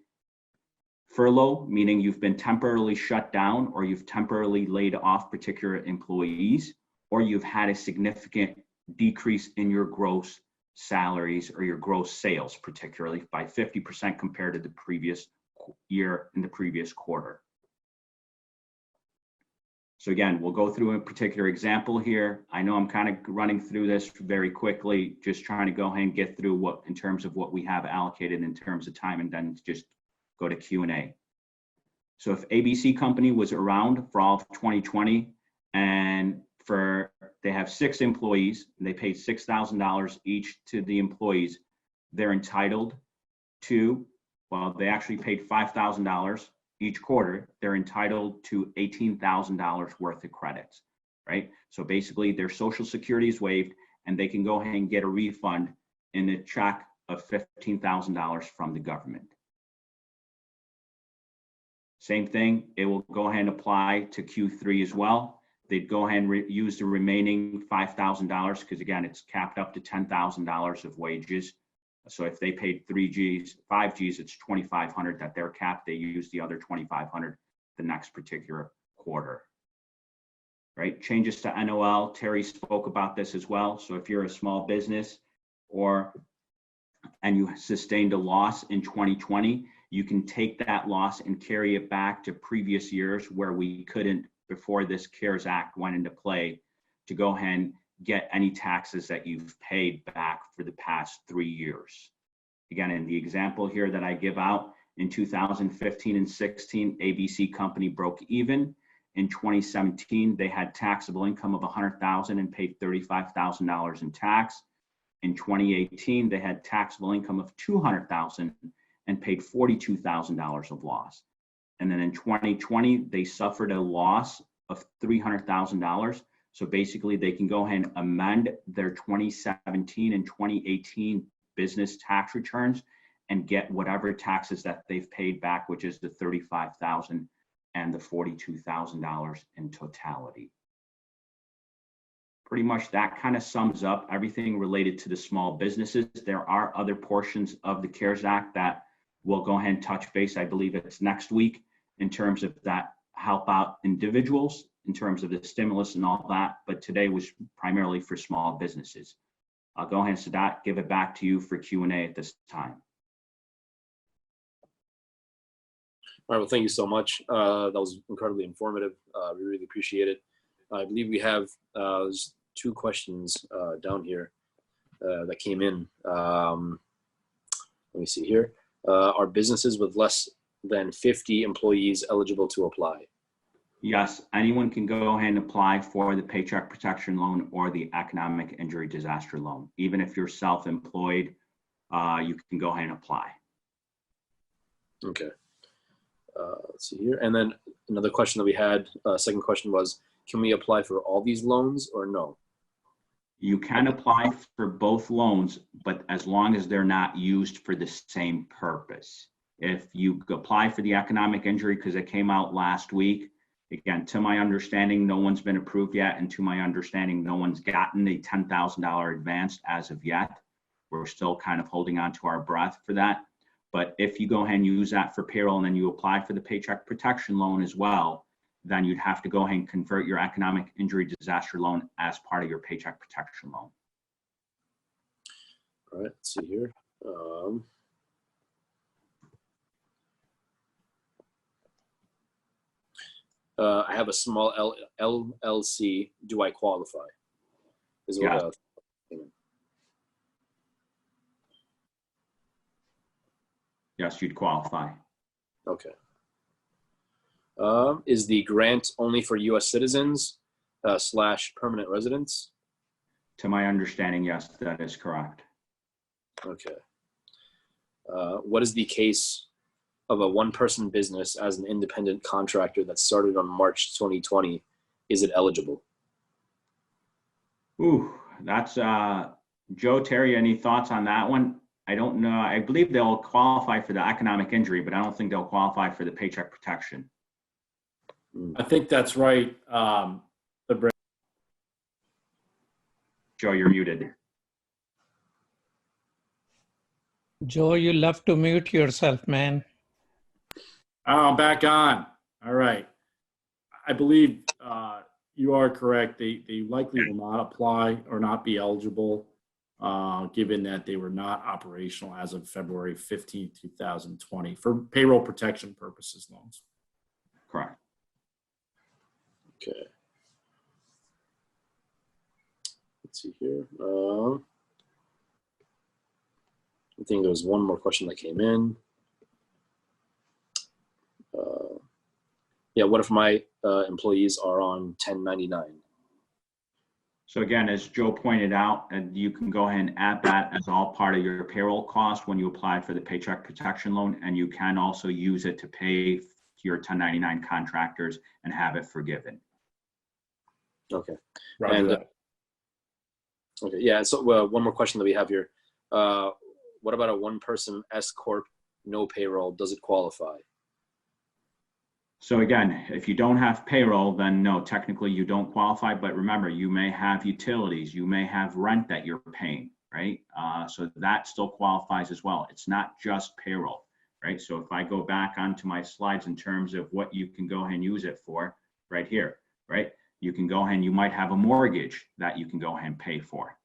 furlough, meaning you've been temporarily shut down or you've temporarily laid off particular employees, or you've had a significant decrease in your gross salaries or your gross sales, particularly by 50% compared to the previous year in the previous quarter. So again, we'll go through a particular example here. I know I'm kind of running through this very quickly, just trying to go ahead and get through what in terms of what we have allocated in terms of time, and then just go to Q&A. So if ABC Company was around for all of 2020 and they have 6 employees and they paid $6,000 each to the employees, they're entitled to, well, they actually paid $5,000 each quarter, they're entitled to $18,000 worth of credits, right? So basically their Social Security is waived and they can go ahead and get a refund in a check of $15,000 from the government. Same thing, it will go ahead and apply to Q3 as well. They'd go ahead and use the remaining $5,000 because again, it's capped up to $10,000 of wages. So if they paid 5Gs, it's $2,500 that they're capped. They use the other $2,500 the next particular quarter. Right? Changes to NOL. Terry spoke about this as well. So if you're a small business and you sustained a loss in 2020, you can take that loss and carry it back to previous years where we couldn't before this CARES Act went into play to go ahead and get any taxes that you've paid back for the past 3 years. Again, in the example here that I give out, in 2015 and 16, ABC Company broke even. In 2017, they had taxable income of $100,000 and paid $35,000 in tax. In 2018, they had taxable income of $200,000 and paid $42,000 of loss. And then in 2020, they suffered a loss of $300,000. So basically they can go ahead and amend their 2017 and 2018 business tax returns and get whatever taxes that they've paid back, which is the $35,000 and the $42,000 in totality. Pretty much that kind of sums up everything related to the small businesses. There are other portions of the CARES Act that we'll go ahead and touch base. I believe it's next week in terms of that help out individuals, in terms of the stimulus and all that, but today was primarily for small businesses. I'll go ahead and Sadat, give it back to you for Q&A at this time. All right, well, thank you so much. That was incredibly informative. We really appreciate it. I believe we have there's 2 questions down here that came in. Let me see here. Are businesses with less than 50 employees eligible to apply? Yes, anyone can go ahead and apply for the Paycheck Protection Loan or the Economic Injury Disaster Loan. Even if you're self-employed, you can go ahead and apply. Okay. Let's see here. And then another question that we had, second question was, can we apply for all these loans or no? You can apply for both loans, but as long as they're not used for the same purpose. If you apply for the economic injury because it came out last week, again, to my understanding, no one's been approved yet. And to my understanding, no one's gotten a $10,000 advance as of yet. We're still kind of holding on to our breath for that. But if you go ahead and use that for payroll and then you apply for the Paycheck Protection Loan as well, then you'd have to go ahead and convert your economic injury disaster loan as part of your Paycheck Protection Loan. All right, let's see here. I have a small LLC. Do I qualify? Yeah. Yes, you'd qualify. Okay. Is the grant only for U.S. citizens / permanent residents? To my understanding, yes, that is correct. Okay. What is the case of a one-person business as an independent contractor that started on March 2020, is it eligible? Ooh, that's Joe, Terry, any thoughts on that one? I don't know. I believe they'll qualify for the economic injury, but I don't think they'll qualify for the paycheck protection. I think that's right. Joe, you're muted. Joe, you love to mute yourself, man. Oh, back on. All right. I believe you are correct. They likely will not apply or not be eligible, given that they were not operational as of February 15th, 2020 for payroll protection purposes loans. Correct. Okay. Let's see here. I think there was one more question that came in. Yeah, what if my employees are on 1099? So again, as Joe pointed out, you can go ahead and add that as all part of your payroll cost when you apply for the paycheck protection loan, and you can also use it to pay your 1099 contractors and have it forgiven. Okay. Roger And that. okay, yeah. So one more question that we have here. What about a one-person S corp, no payroll? Does it qualify? So again, if you don't have payroll, then no, technically you don't qualify. But remember, you may have utilities, you may have rent that you're paying, right? So that still qualifies as well. It's not just payroll, right? So if I go back onto my slides in terms of what you can go ahead and use it for, right here, right? You can go ahead and you might have a mortgage that you can go ahead and pay for.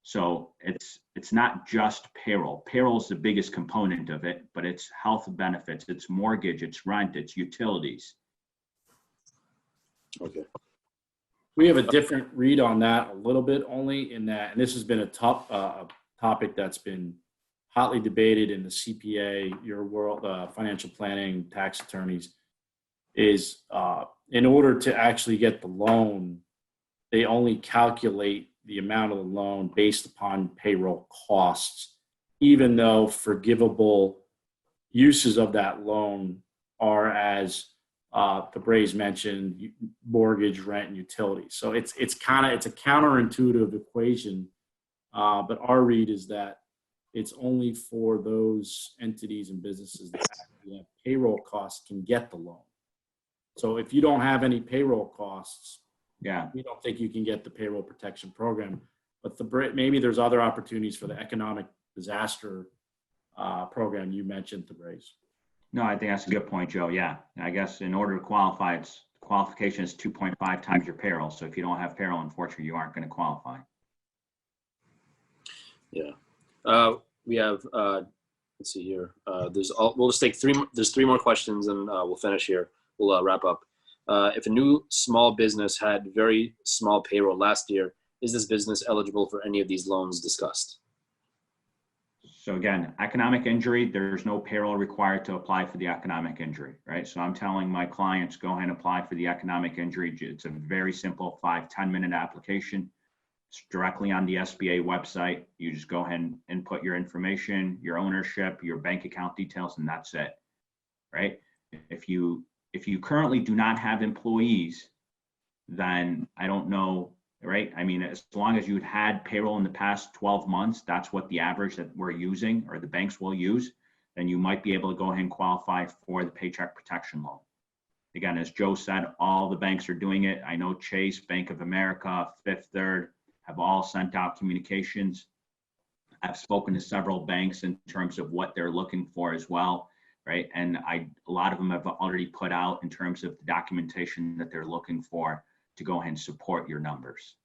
So it's not just payroll. Payroll is the biggest component of it, but it's health benefits, it's mortgage, it's rent, it's utilities. Okay. We have a different read on that a little bit only in that, and this has been a topic that's been hotly debated in the CPA, your world, financial planning, tax attorneys, is in order to actually get the loan, they only calculate the amount of the loan based upon payroll costs, even though forgivable uses of that loan are, as Thabraize mentioned, mortgage, rent, and utilities. So it's a counterintuitive equation, but our read is that it's only for those entities and businesses that actually have payroll costs can get the loan. So if you don't have any payroll costs, Yeah. we don't think you can get the payroll protection program, but maybe there's other opportunities for the economic disaster program you mentioned, Thabraize. No, I think that's a good point, Joe. Yeah. I guess in order to qualify, it's qualification is 2.5 times your payroll. So if you don't have payroll, unfortunately, you aren't going to qualify. Yeah. We have, let's see here. We'll just take there's three more questions and we'll finish here. We'll wrap up. If a new small business had very small payroll last year, is this business eligible for any of these loans discussed? So again, economic injury, there's no payroll required to apply for the economic injury, right? So I'm telling my clients, go ahead and apply for the economic injury. It's a very simple 5-10 minute application. It's directly on the SBA website. You just go ahead and input your information, your ownership, your bank account details, and that's it, right? If you currently do not have employees, then I don't know, right? I mean, as long as you'd had payroll in the past 12 months, that's what the average that we're using or the banks will use, then you might be able to go ahead and qualify for the paycheck protection loan. Again, as Joe said, all the banks are doing it. I know Chase, Bank of America, Fifth Third have all sent out communications. I've spoken to several banks in terms of what they're looking for as well. Right. And a lot of them have already put out in terms of the documentation that they're looking for to go ahead and support your numbers.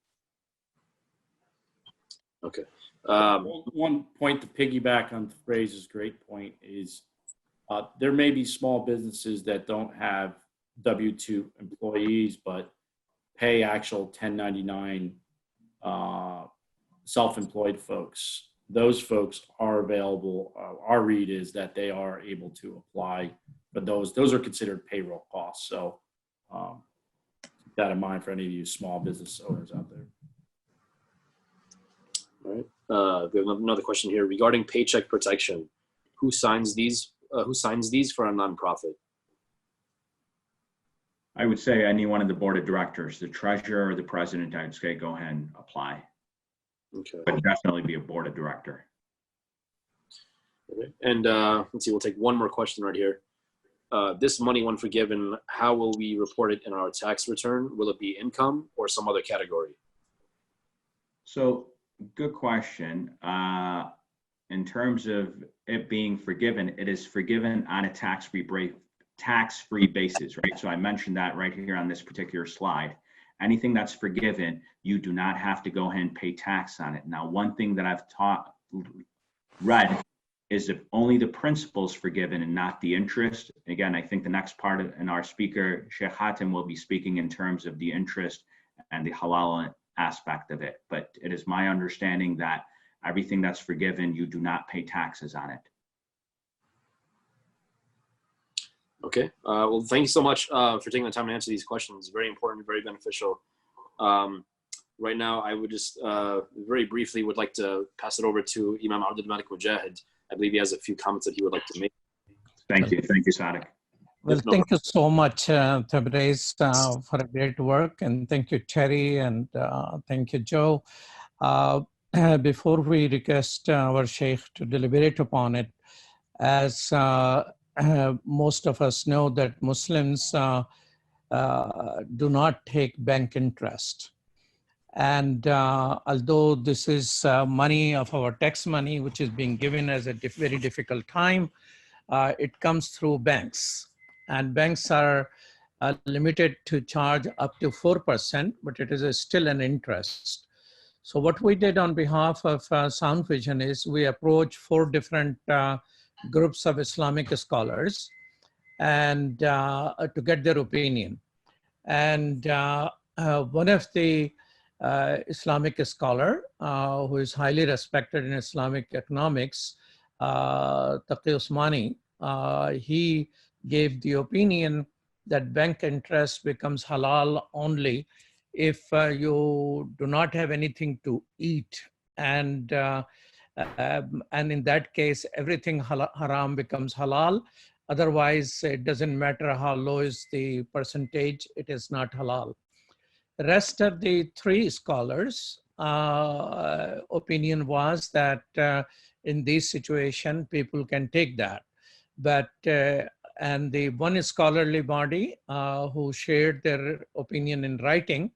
Okay. One point to piggyback on Thabraize's great point is there may be small businesses that don't have W-2 employees, but pay actual 1099 self-employed folks. Those folks are available. Our read is that they are able to apply, but those are considered payroll costs. So keep that in mind for any of you small business owners out there. All right. We have another question here regarding paycheck protection. Who signs these? who signs these for a nonprofit? I would say anyone in the board of directors, the treasurer or the president, I'd say go ahead and apply. Okay. But definitely be a board of director. Okay. And let's see, we'll take one more question right here. This money, when forgiven, how will we report it in our tax return? Will it be income or some other category? So good question. In terms of it being forgiven, it is forgiven on a tax-free basis, right? So I mentioned that right here on this particular slide. Anything that's forgiven, you do not have to go ahead and pay tax on it. Now, one thing that I've read is if only the principal is forgiven and not the interest. Again, I think the next part and our speaker, Shaikh Hatem, will be speaking in terms of the interest and the halal aspect of it. But it is my understanding that everything that's forgiven, you do not pay taxes on it. Okay. Well, thank you so much for taking the time to answer these questions. Very important, very beneficial. Right now, I would just very briefly would like to pass it over to Imam Abdul Malik Mujahid. I believe he has a few comments that he would like to make. Thank you. Thank you, Sadiq. Well, thank you so much, Thabraize, for a great work. And thank you, Terry, and thank you, Joe. Before we request our Shaikh to deliberate upon it, as most of us know that Muslims do not take bank interest. And although this is money of our tax money, which is being given as a very difficult time, it comes through banks. And banks are limited to charge up to 4%, but it is still an interest. So what we did on behalf of Sound Vision is we approached 4 different groups of Islamic scholars and to get their opinion. And one of the Islamic scholar who is highly respected in Islamic economics, Taqi Usmani, he gave the opinion that bank interest becomes halal only if you do not have anything to eat. And in that case, everything haram becomes halal. Otherwise, it doesn't matter how low is the percentage, it is not halal. The rest of the 3 scholars' opinion was that in this situation, people can take that. But, and the one scholarly body who shared their opinion in writing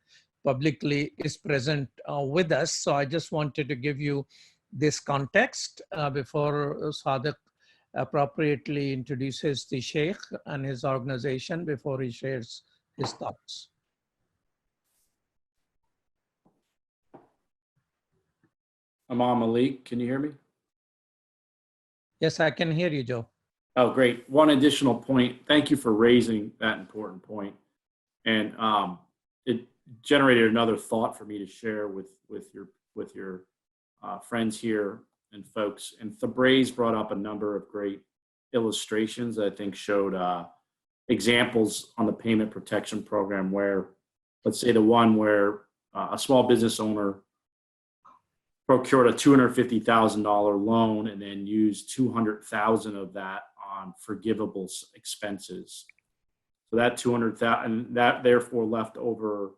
publicly is present with us. So I just wanted to give you this context before Sadiq appropriately introduces the Shaikh and his organization before he shares his thoughts. Imam Malik, can you hear me? Yes, I can hear you, Joe. Oh, great. One additional point. Thank you for raising that important point. And it generated another thought for me to share with your friends here and folks. And Thabraize brought up a number of great illustrations that I think showed examples on the payment protection program where, let's say the one where a small business owner procured a $250,000 loan and then used $200,000 of that on forgivable expenses. So that $200,000, that therefore left over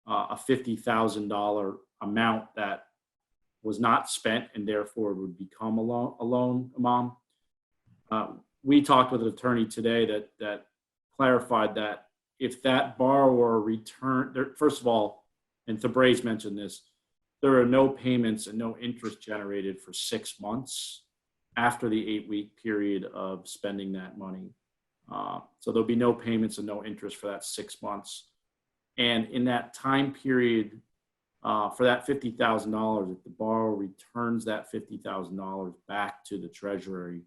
a $50,000 amount that was not spent and therefore would become a loan, Imam. We talked with an attorney today that clarified that if that borrower returned, first of all, and Thabraize mentioned this, there are no payments and no interest generated for 6 months after the 8-week period of spending that money. So there'll be no payments and no interest for that 6 months. And in that time period, for that $50,000, if the borrower returns that $50,000 back to the Treasury,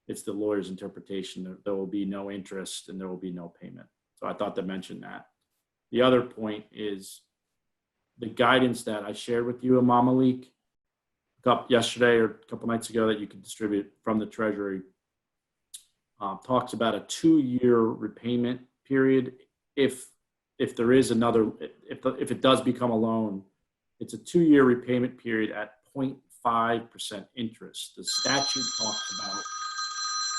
it's the lawyer's interpretation that there will be no interest and there will be no payment. So I thought to mention that. The other point is the guidance that I shared with you, Imam Malik, yesterday or a couple nights ago that you can distribute from the Treasury, talks about a 2-year repayment period. If there is another, if it does become a loan, it's a 2-year repayment period at 0.5% interest. The statute talks about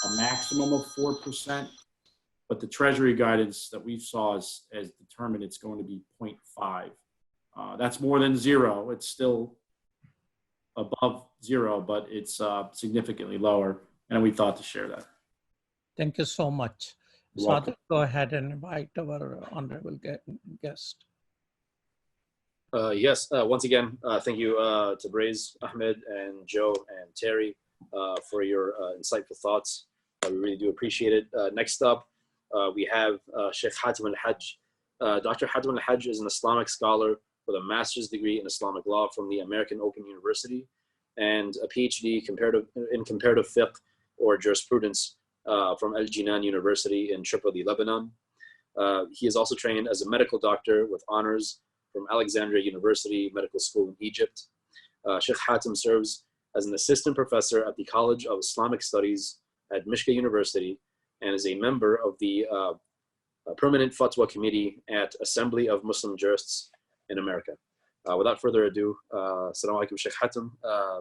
a maximum of 4%, but the Treasury guidance that we saw has determined it's going to be 0.5. That's more than zero. It's still above zero, but it's significantly lower, and we thought to share that. Thank you so much. You're So welcome. go ahead and invite our honorable guest. Yes, once again, thank you Thabraize, Ahmed, and Joe, and Terry for your insightful thoughts. We really do appreciate it. Next up, we have Shaikh Hatem al-Haj. Dr. Hatem al-Haj is an Islamic scholar with a master's degree in Islamic law from the American Open University and a PhD in comparative fiqh or jurisprudence from Al-Jinan University in Tripoli, Lebanon. He is also trained as a medical doctor with honors from Alexandria University Medical School in Egypt. Sheikh Hatem serves as an assistant professor at the College of Islamic Studies at Mishka University and is a member of the Permanent Fatwa Committee at Assembly of Muslim Jurists in America. Without further ado, Assalamu alaikum, Sheikh Hatem,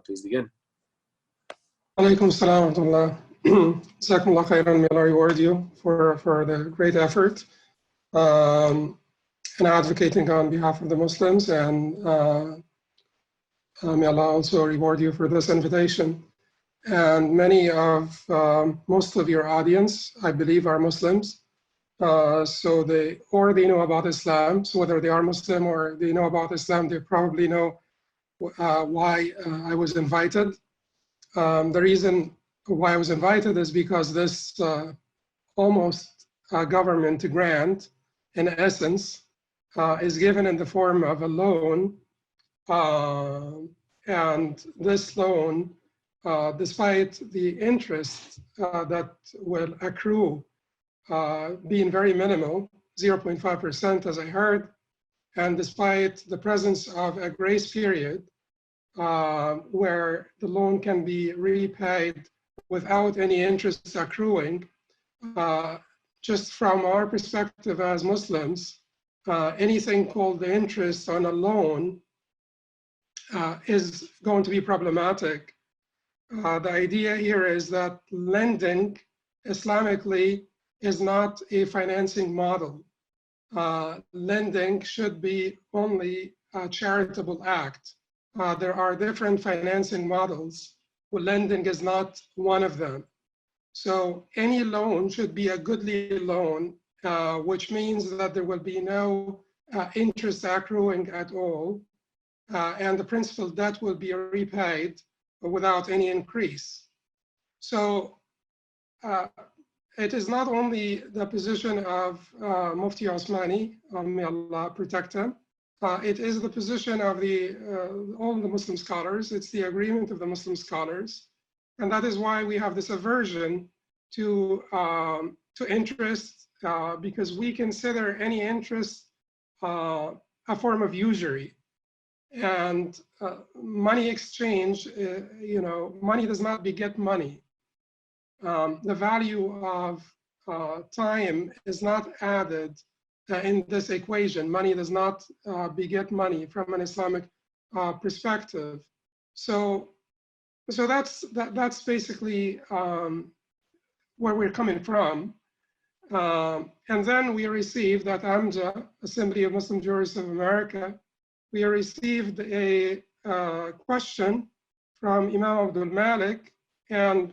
please begin. Alaikum assalam wa rahmatullah. Jazakumullah khairan. May Allah reward you for the great effort in advocating on behalf of the Muslims, and may Allah also reward you for this invitation. And most of your audience, I believe, are Muslims. So they already know about Islam. So whether they are Muslim or they know about Islam, they probably know why I was invited. The reason why I was invited is because this almost government grant, in essence, is given in the form of a loan. And this loan, despite the interest that will accrue being very minimal, 0.5% as I heard, and despite the presence of a grace period where the loan can be repaid without any interest accruing, just from our perspective as Muslims, anything called the interest on a loan is going to be problematic. The idea here is that lending Islamically is not a financing model. Lending should be only a charitable act. There are different financing models, but lending is not one of them. So any loan should be a goodly loan, which means that there will be no interest accruing at all, and the principal debt will be repaid without any increase. So it is not only the position of Mufti Osmani, may Allah protect him, it is the position of all the Muslim scholars. It's the agreement of the Muslim scholars. And that is why we have this aversion to interest, because we consider any interest a form of usury. And money exchange, money does not beget money. The value of time is not added in this equation. Money does not beget money from an Islamic perspective. So that's basically where we're coming from. And then we received at AMJA, Assembly of Muslim Jurists of America, we received a question from Imam Abdul Malik, and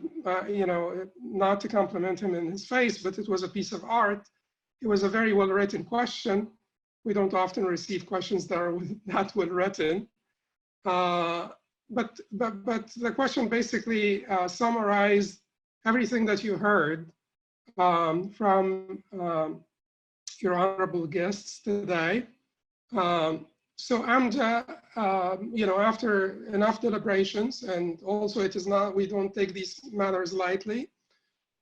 not to compliment him in his face, but it was a piece of art. It was a very well-written question. We don't often receive questions that are that well-written. But the question basically summarized everything that you heard from your honorable guests today. So AMJA, after enough deliberations, and also it is not, we don't take these matters lightly,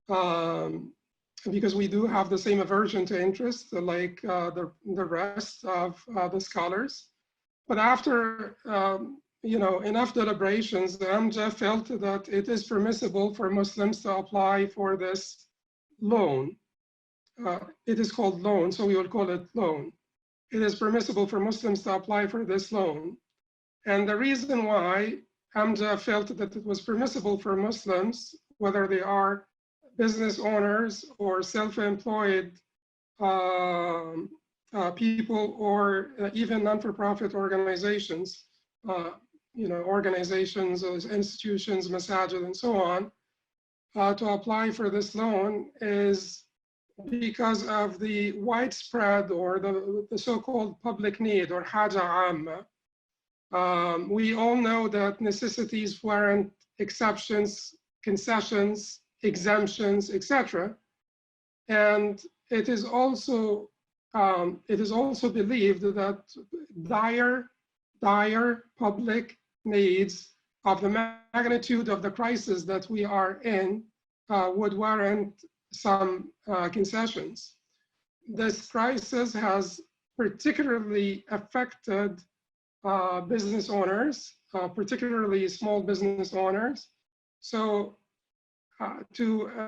because we do have the same aversion to interest like the rest of the scholars. But after enough deliberations, AMJA felt that it is permissible for Muslims to apply for this loan. It is called loan, so we will call it loan. It is permissible for Muslims to apply for this loan. And the reason why AMJA felt that it was permissible for Muslims, whether they are business owners or self-employed people, or even non-for-profit organizations, organizations, institutions, masajid, and so on, to apply for this loan is because of the widespread or the so-called public need, or haja amma. We all know that necessities warrant exceptions, concessions, exemptions, etc. And it is also believed that dire public needs of the magnitude of the crisis that we are in would warrant some concessions. This crisis has particularly affected business owners, particularly small business owners. So to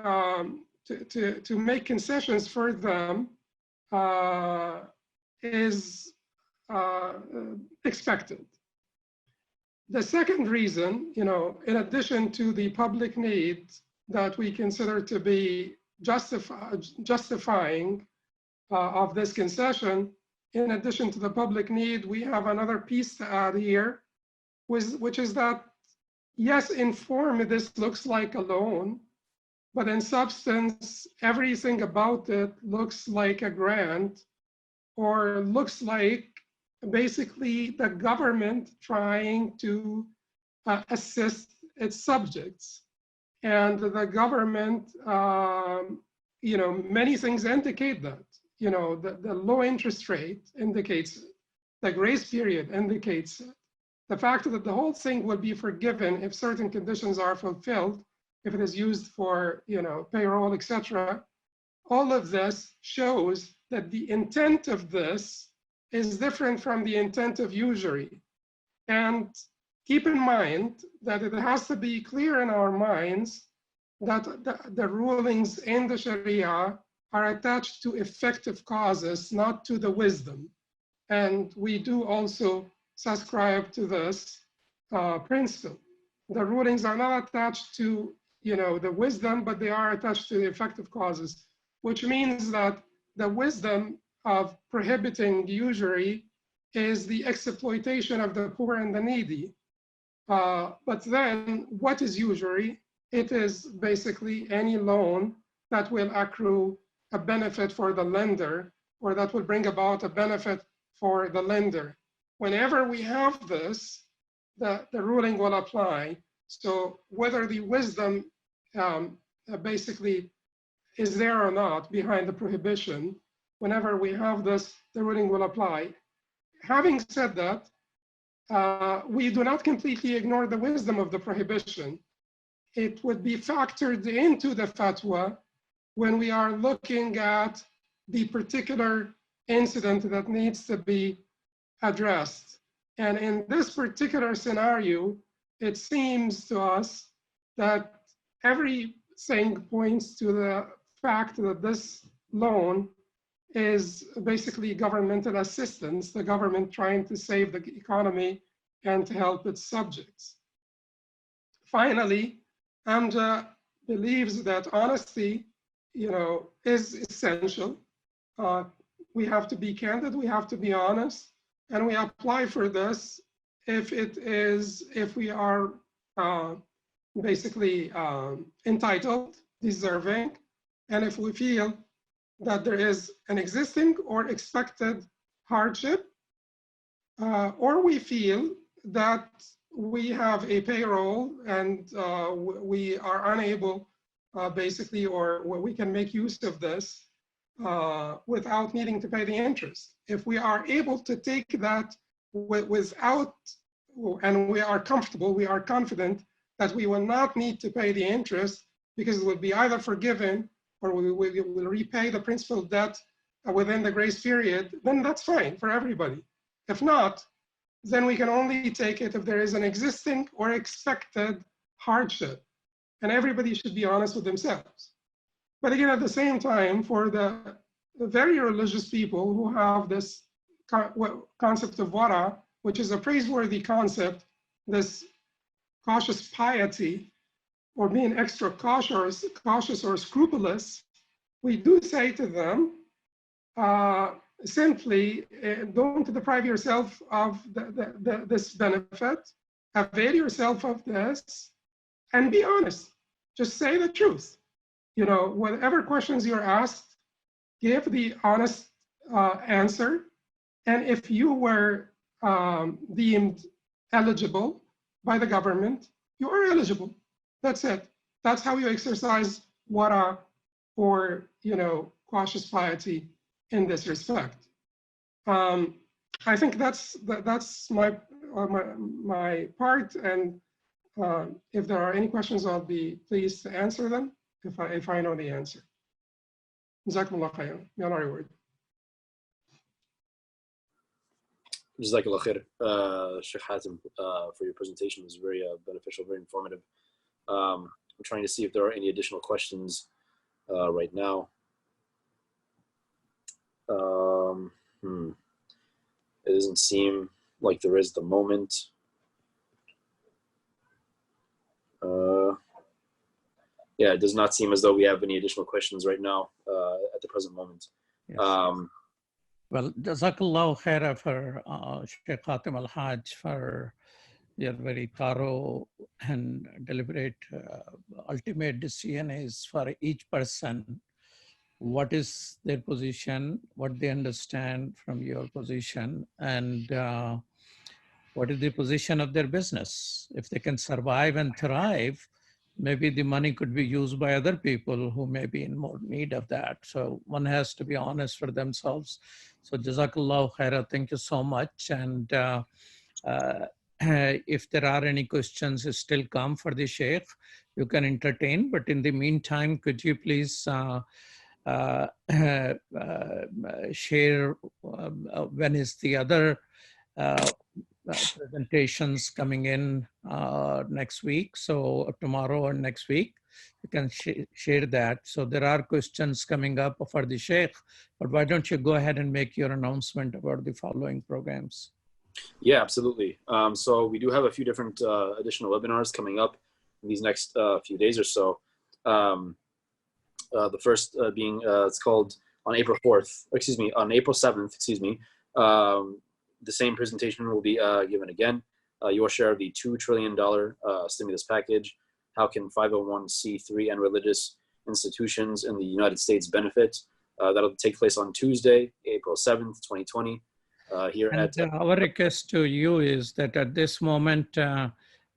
make concessions for them is expected. The second reason, in addition to the public need that we consider to be justifying of this concession, in addition to the public need, we have another piece to add here, which is that, yes, in form, this looks like a loan, but in substance, everything about it looks like a grant, or looks like basically the government trying to assist its subjects. And the government, many things indicate that. The low interest rate indicates it. The grace period indicates it. The fact that the whole thing will be forgiven if certain conditions are fulfilled, if it is used for, payroll, etc. All of this shows that the intent of this is different from the intent of usury. And keep in mind that it has to be clear in our minds that the rulings in the Sharia are attached to effective causes, not to the wisdom. And we do also subscribe to this principle. The rulings are not attached to the wisdom, but they are attached to the effective causes, which means that the wisdom of prohibiting usury is the exploitation of the poor and the needy. But then what is usury? It is basically any loan that will accrue a benefit for the lender, or that will bring about a benefit for the lender. Whenever we have this, the ruling will apply. So whether the wisdom basically is there or not behind the prohibition, whenever we have this, the ruling will apply. Having said that, we do not completely ignore the wisdom of the prohibition. It would be factored into the fatwa when we are looking at the particular incident that needs to be addressed. And in this particular scenario, it seems to us that everything points to the fact that this loan is basically governmental assistance, the government trying to save the economy and to help its subjects. Finally, AMJA believes that honesty, is essential. We have to be candid, we have to be honest, and we apply for this if we are basically entitled, deserving, and if we feel that there is an existing or expected hardship, or we feel that we have a payroll and we are unable basically, or we can make use of this without needing to pay the interest. If we are able to take that without, and we are comfortable, we are confident that we will not need to pay the interest because it will be either forgiven or we will repay the principal debt within the grace period, then that's fine for everybody. If not, then we can only take it if there is an existing or expected hardship. And everybody should be honest with themselves. But again, at the same time, for the very religious people who have this concept of wara, which is a praiseworthy concept, this cautious piety, or being extra cautious or scrupulous, we do say to them, simply don't deprive yourself of this benefit, avail yourself of this, and be honest. Just say the truth. You know, whatever questions you're asked, give the honest answer. And if you were deemed eligible by the government, you are eligible. That's it. That's how you exercise wara, or, you know, cautious piety in this respect. I think that's my part. And if there are any questions, I'll be pleased to answer them if I know the answer. Jazakumullah khairan. May Allah reward. Jazakallah khair, Shaykh Hatem, for your presentation. It was very beneficial, very informative. I'm trying to see if there are any additional questions right now. It doesn't seem like there is at the moment. Yeah, it does not seem as though we have any additional questions right now at the present moment. Yes. Well, Jazakallah khaira for Shaykh Hatem al-Haj for your very thorough and deliberate ultimate decision is for each person. What is their position, what they understand from your position, and what is the position of their business. If they can survive and thrive, maybe the money could be used by other people who may be in more need of that. So one has to be honest for themselves. So Jazakallah khaira, thank you so much. And if there are any questions still come for the Shaykh, you can entertain. But in the meantime, could you please share when is the other presentations coming in next week? So tomorrow or next week, you can share that. So there are questions coming up for the Shaykh, but why don't you go ahead and make your announcement about the following programs? Yeah, absolutely. So we do have a few different additional webinars coming up in these next few days or so. The first being, it's called on April 4th, excuse me, on April 7th, excuse me. The same presentation will be given again. Your share of the $2 trillion stimulus package. How can 501c3 and religious institutions in the United States benefit? That'll take place on Tuesday, April 7th, 2020. Here and at our request to you is that at this moment,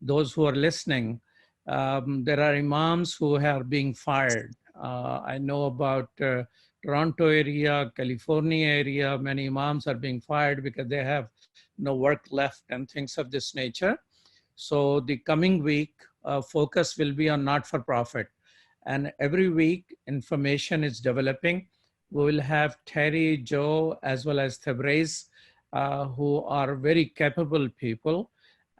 those who are listening, there are imams who are being fired. I know about Toronto area, California area, many imams are being fired because they have no work left and things of this nature. So the coming week, focus will be on not-for-profit. And every week, information is developing. We will have Terry, Joe, as well as Thabraize, who are very capable people.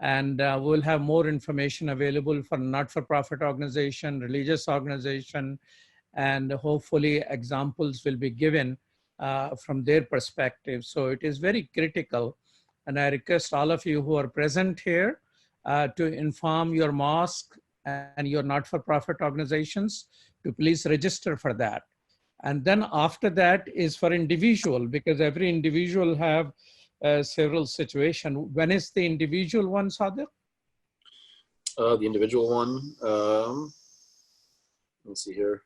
And we'll have more information available for not-for-profit organization, religious organization, and hopefully examples will be given from their perspective. So it is very critical. And I request all of you who are present here to inform your mosque and your not-for-profit organizations to please register for that. And then after that is for individual, because every individual have several situations. When is the individual one, Sadiq? the individual one, let's see here.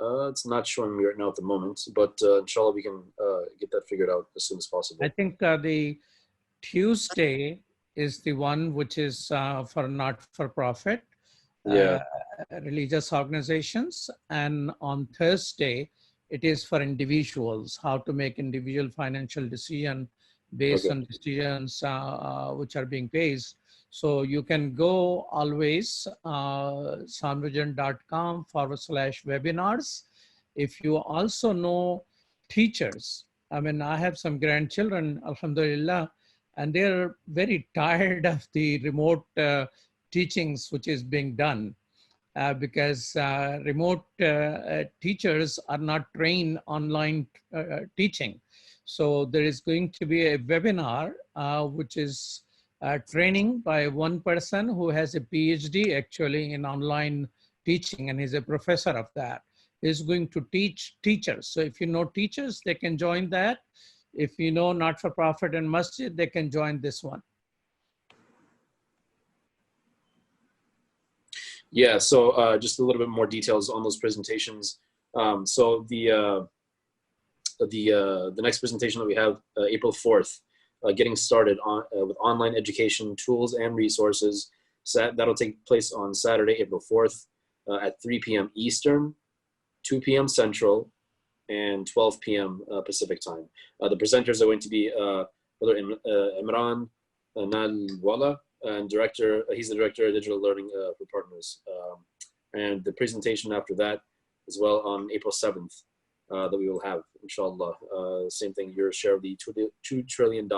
It's not showing me right now at the moment, but inshallah we can get that figured out as soon as possible. I think the Tuesday is the one which is for not-for-profit religious organizations, and on Thursday it is for individuals, how to make individual financial decision based on decisions which are being based. So you can go always soundvision.com/webinars. If you also know teachers, I mean, I have some grandchildren, alhamdulillah, and they're very tired of the remote teachings which is being done because remote teachers are not trained online teaching. So there is going to be a webinar which is training by one person who has a PhD actually in online teaching, and he's a professor of that. He's going to teach teachers. So if you know teachers, they can join that. If you know not-for-profit and masjid, they can join this one. Yeah, so just a little bit more details on those presentations. So the next presentation that we have, April 4th, getting started on with online education tools and resources. That'll take place on Saturday, April 4th at 3 p.m. Eastern, 2 p.m. Central, and 12 p.m. Pacific time. The presenters are going to be Brother Imran Nalwala, and he's the director of digital learning for partners. And the presentation after that as well on April 7th that we will have, inshallah. Same thing, your share of the $2 trillion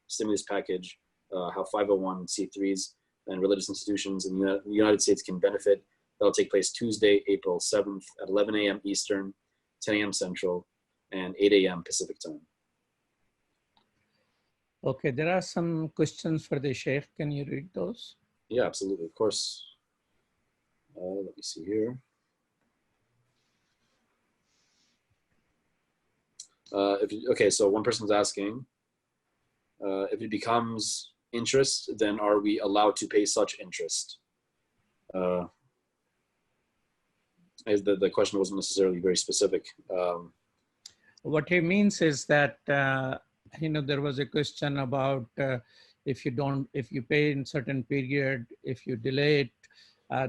stimulus package, how 501c3s and religious institutions in the United States can benefit. That'll take place Tuesday, April 7th at 11 a.m. Eastern, 10 a.m. Central, and 8 a.m. Pacific time. Okay, there are some questions for the Shaikh. Can you read those? Yeah, absolutely, of course. Let me see here. Okay, so one person's asking, if it becomes interest, then are we allowed to pay such interest? The question wasn't necessarily very specific. What he means is that, there was a question about if you pay in certain period, if you delay it,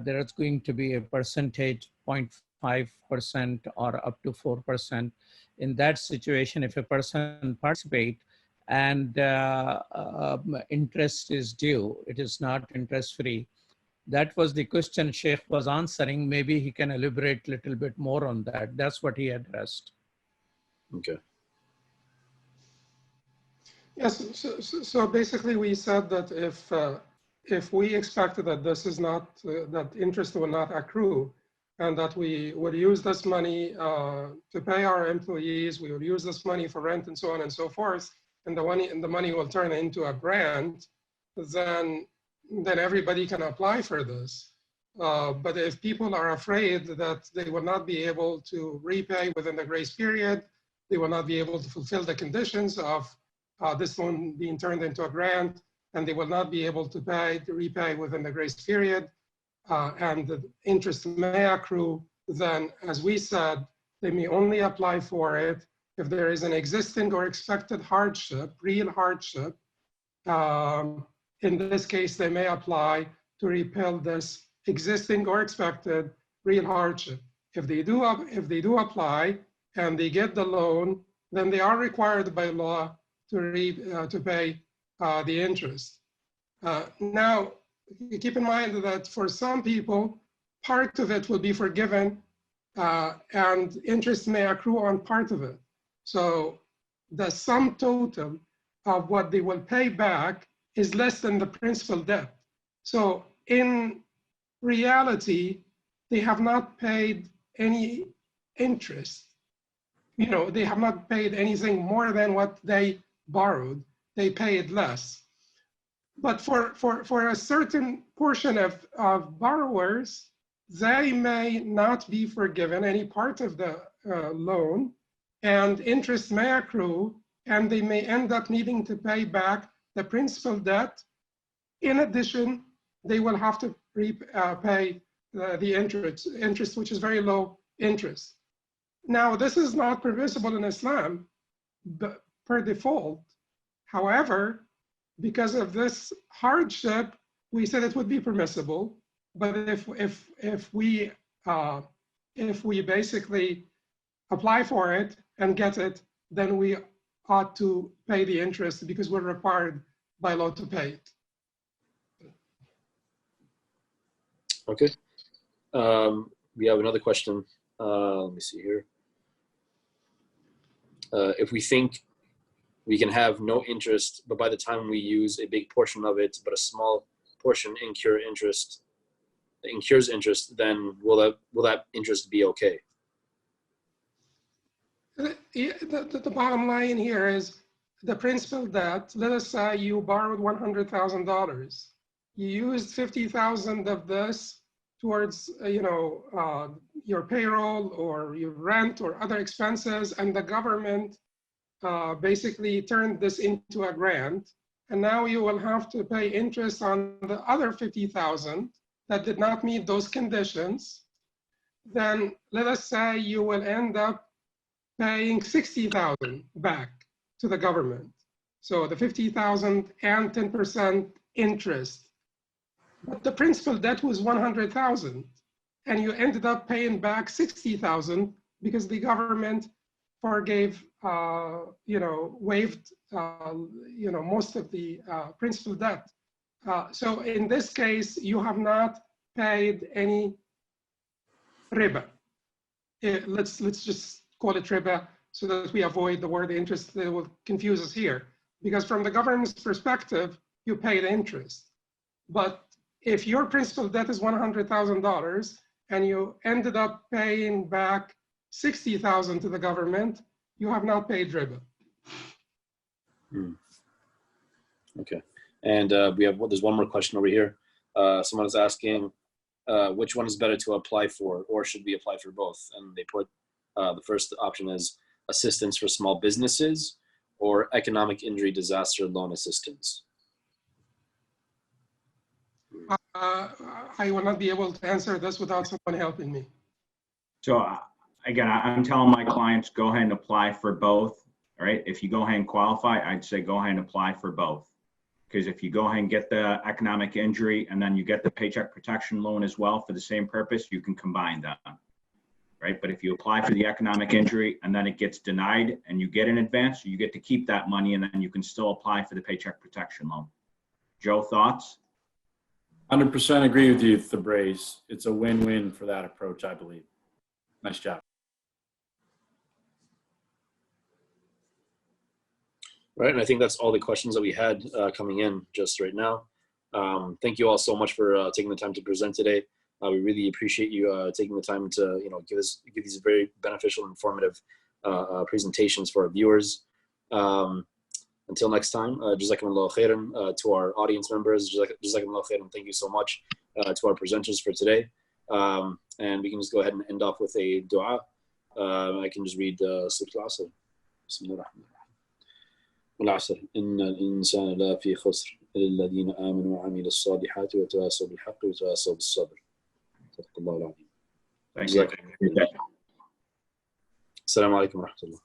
there is going to be a percentage, 0.5% or up to 4%. In that situation, if a person participates and interest is due, it is not interest free. That was the question Shaikh was answering. Maybe he can elaborate a little bit more on that. That's what he addressed. Okay. Yes, so basically we said that if we expected that this is not, that interest will not accrue, and that we would use this money to pay our employees, we would use this money for rent and so on and so forth, and the money will turn into a grant, then everybody can apply for this. But if people are afraid that they will not be able to repay within the grace period, they will not be able to fulfill the conditions of this loan being turned into a grant, and they will not be able to repay within the grace period, and the interest may accrue, then, as we said, they may only apply for it if there is an existing or expected hardship, real hardship. In this case, they may apply to repel this existing or expected real hardship. If they do apply and they get the loan, then they are required by law to pay the interest. Now, keep in mind that for some people, part of it will be forgiven and interest may accrue on part of it. So the sum total of what they will pay back is less than the principal debt. So in reality, they have not paid any interest. They have not paid anything more than what they borrowed. They paid less. But for a certain portion of borrowers, they may not be forgiven any part of the loan, and interest may accrue, and they may end up needing to pay back the principal debt. In addition, they will have to pay the interest, which is very low interest. Now, this is not permissible in Islam per default. However, because of this hardship, we said it would be permissible. But if we basically apply for it and get it, then we ought to pay the interest because we're required by law to pay it. Okay. We have another question. Let me see here. If we think we can have no interest, but by the time we use a big portion of it, but a small portion incurs interest, then will that interest be okay? The bottom line here is the principal debt, let us say you borrowed $100,000. You used 50,000 of this towards, your payroll or your rent or other expenses, and the government basically turned this into a grant. And now you will have to pay interest on the other 50,000 that did not meet those conditions. Then let us say you will end up paying 60,000 back to the government. So the 50,000 and 10% interest. But the principal debt was 100,000, and you ended up paying back 60,000 because the government forgave, waived, most of the principal debt. So in this case, you have not paid any riba. Let's just call it riba so that we avoid the word interest that will confuse us here. Because from the government's perspective, you paid interest. But if your principal debt is $100,000 and you ended up paying back 60,000 to the government, you have not paid riba. Okay. And there's one more question over here. Someone is asking, which one is better to apply for, or should we apply for both? And they put the first option is assistance for small businesses or economic injury disaster loan assistance. I will not be able to answer this without someone helping me. So again, I'm telling my clients, go ahead and apply for both. All right. If you go ahead and qualify, I'd say go ahead and apply for both. Because if you go ahead and get the economic injury and then you get the paycheck protection loan as well for the same purpose, you can combine them. Right. But if you apply for the economic injury and then it gets denied and you get an advance, you get to keep that money and then you can still apply for the paycheck protection loan. Joe, thoughts? 100% agree with you, Thabraize. It's a win-win for that approach, I believe. Nice job. Right, and I think that's all the questions that we had coming in just right now. Thank you all so much for taking the time to present today. We really appreciate you taking the time to give these very beneficial and informative presentations for our viewers. Until next time, Jazakumullah khairan to our audience members. Jazakumullah khairan. Thank you so much to our presenters for today. And we can just go ahead and end off with a dua. I can just read Surah Al-Asr. Bismillah ar-Rahman ar-Rahim. والعصر إن الإنسان لا في خسر إلا الذين آمنوا وعملوا الصالحات وتواصوا بالحق وتواصوا بالصبر. صدق الله العظيم. Thank you. السلام عليكم ورحمة الله.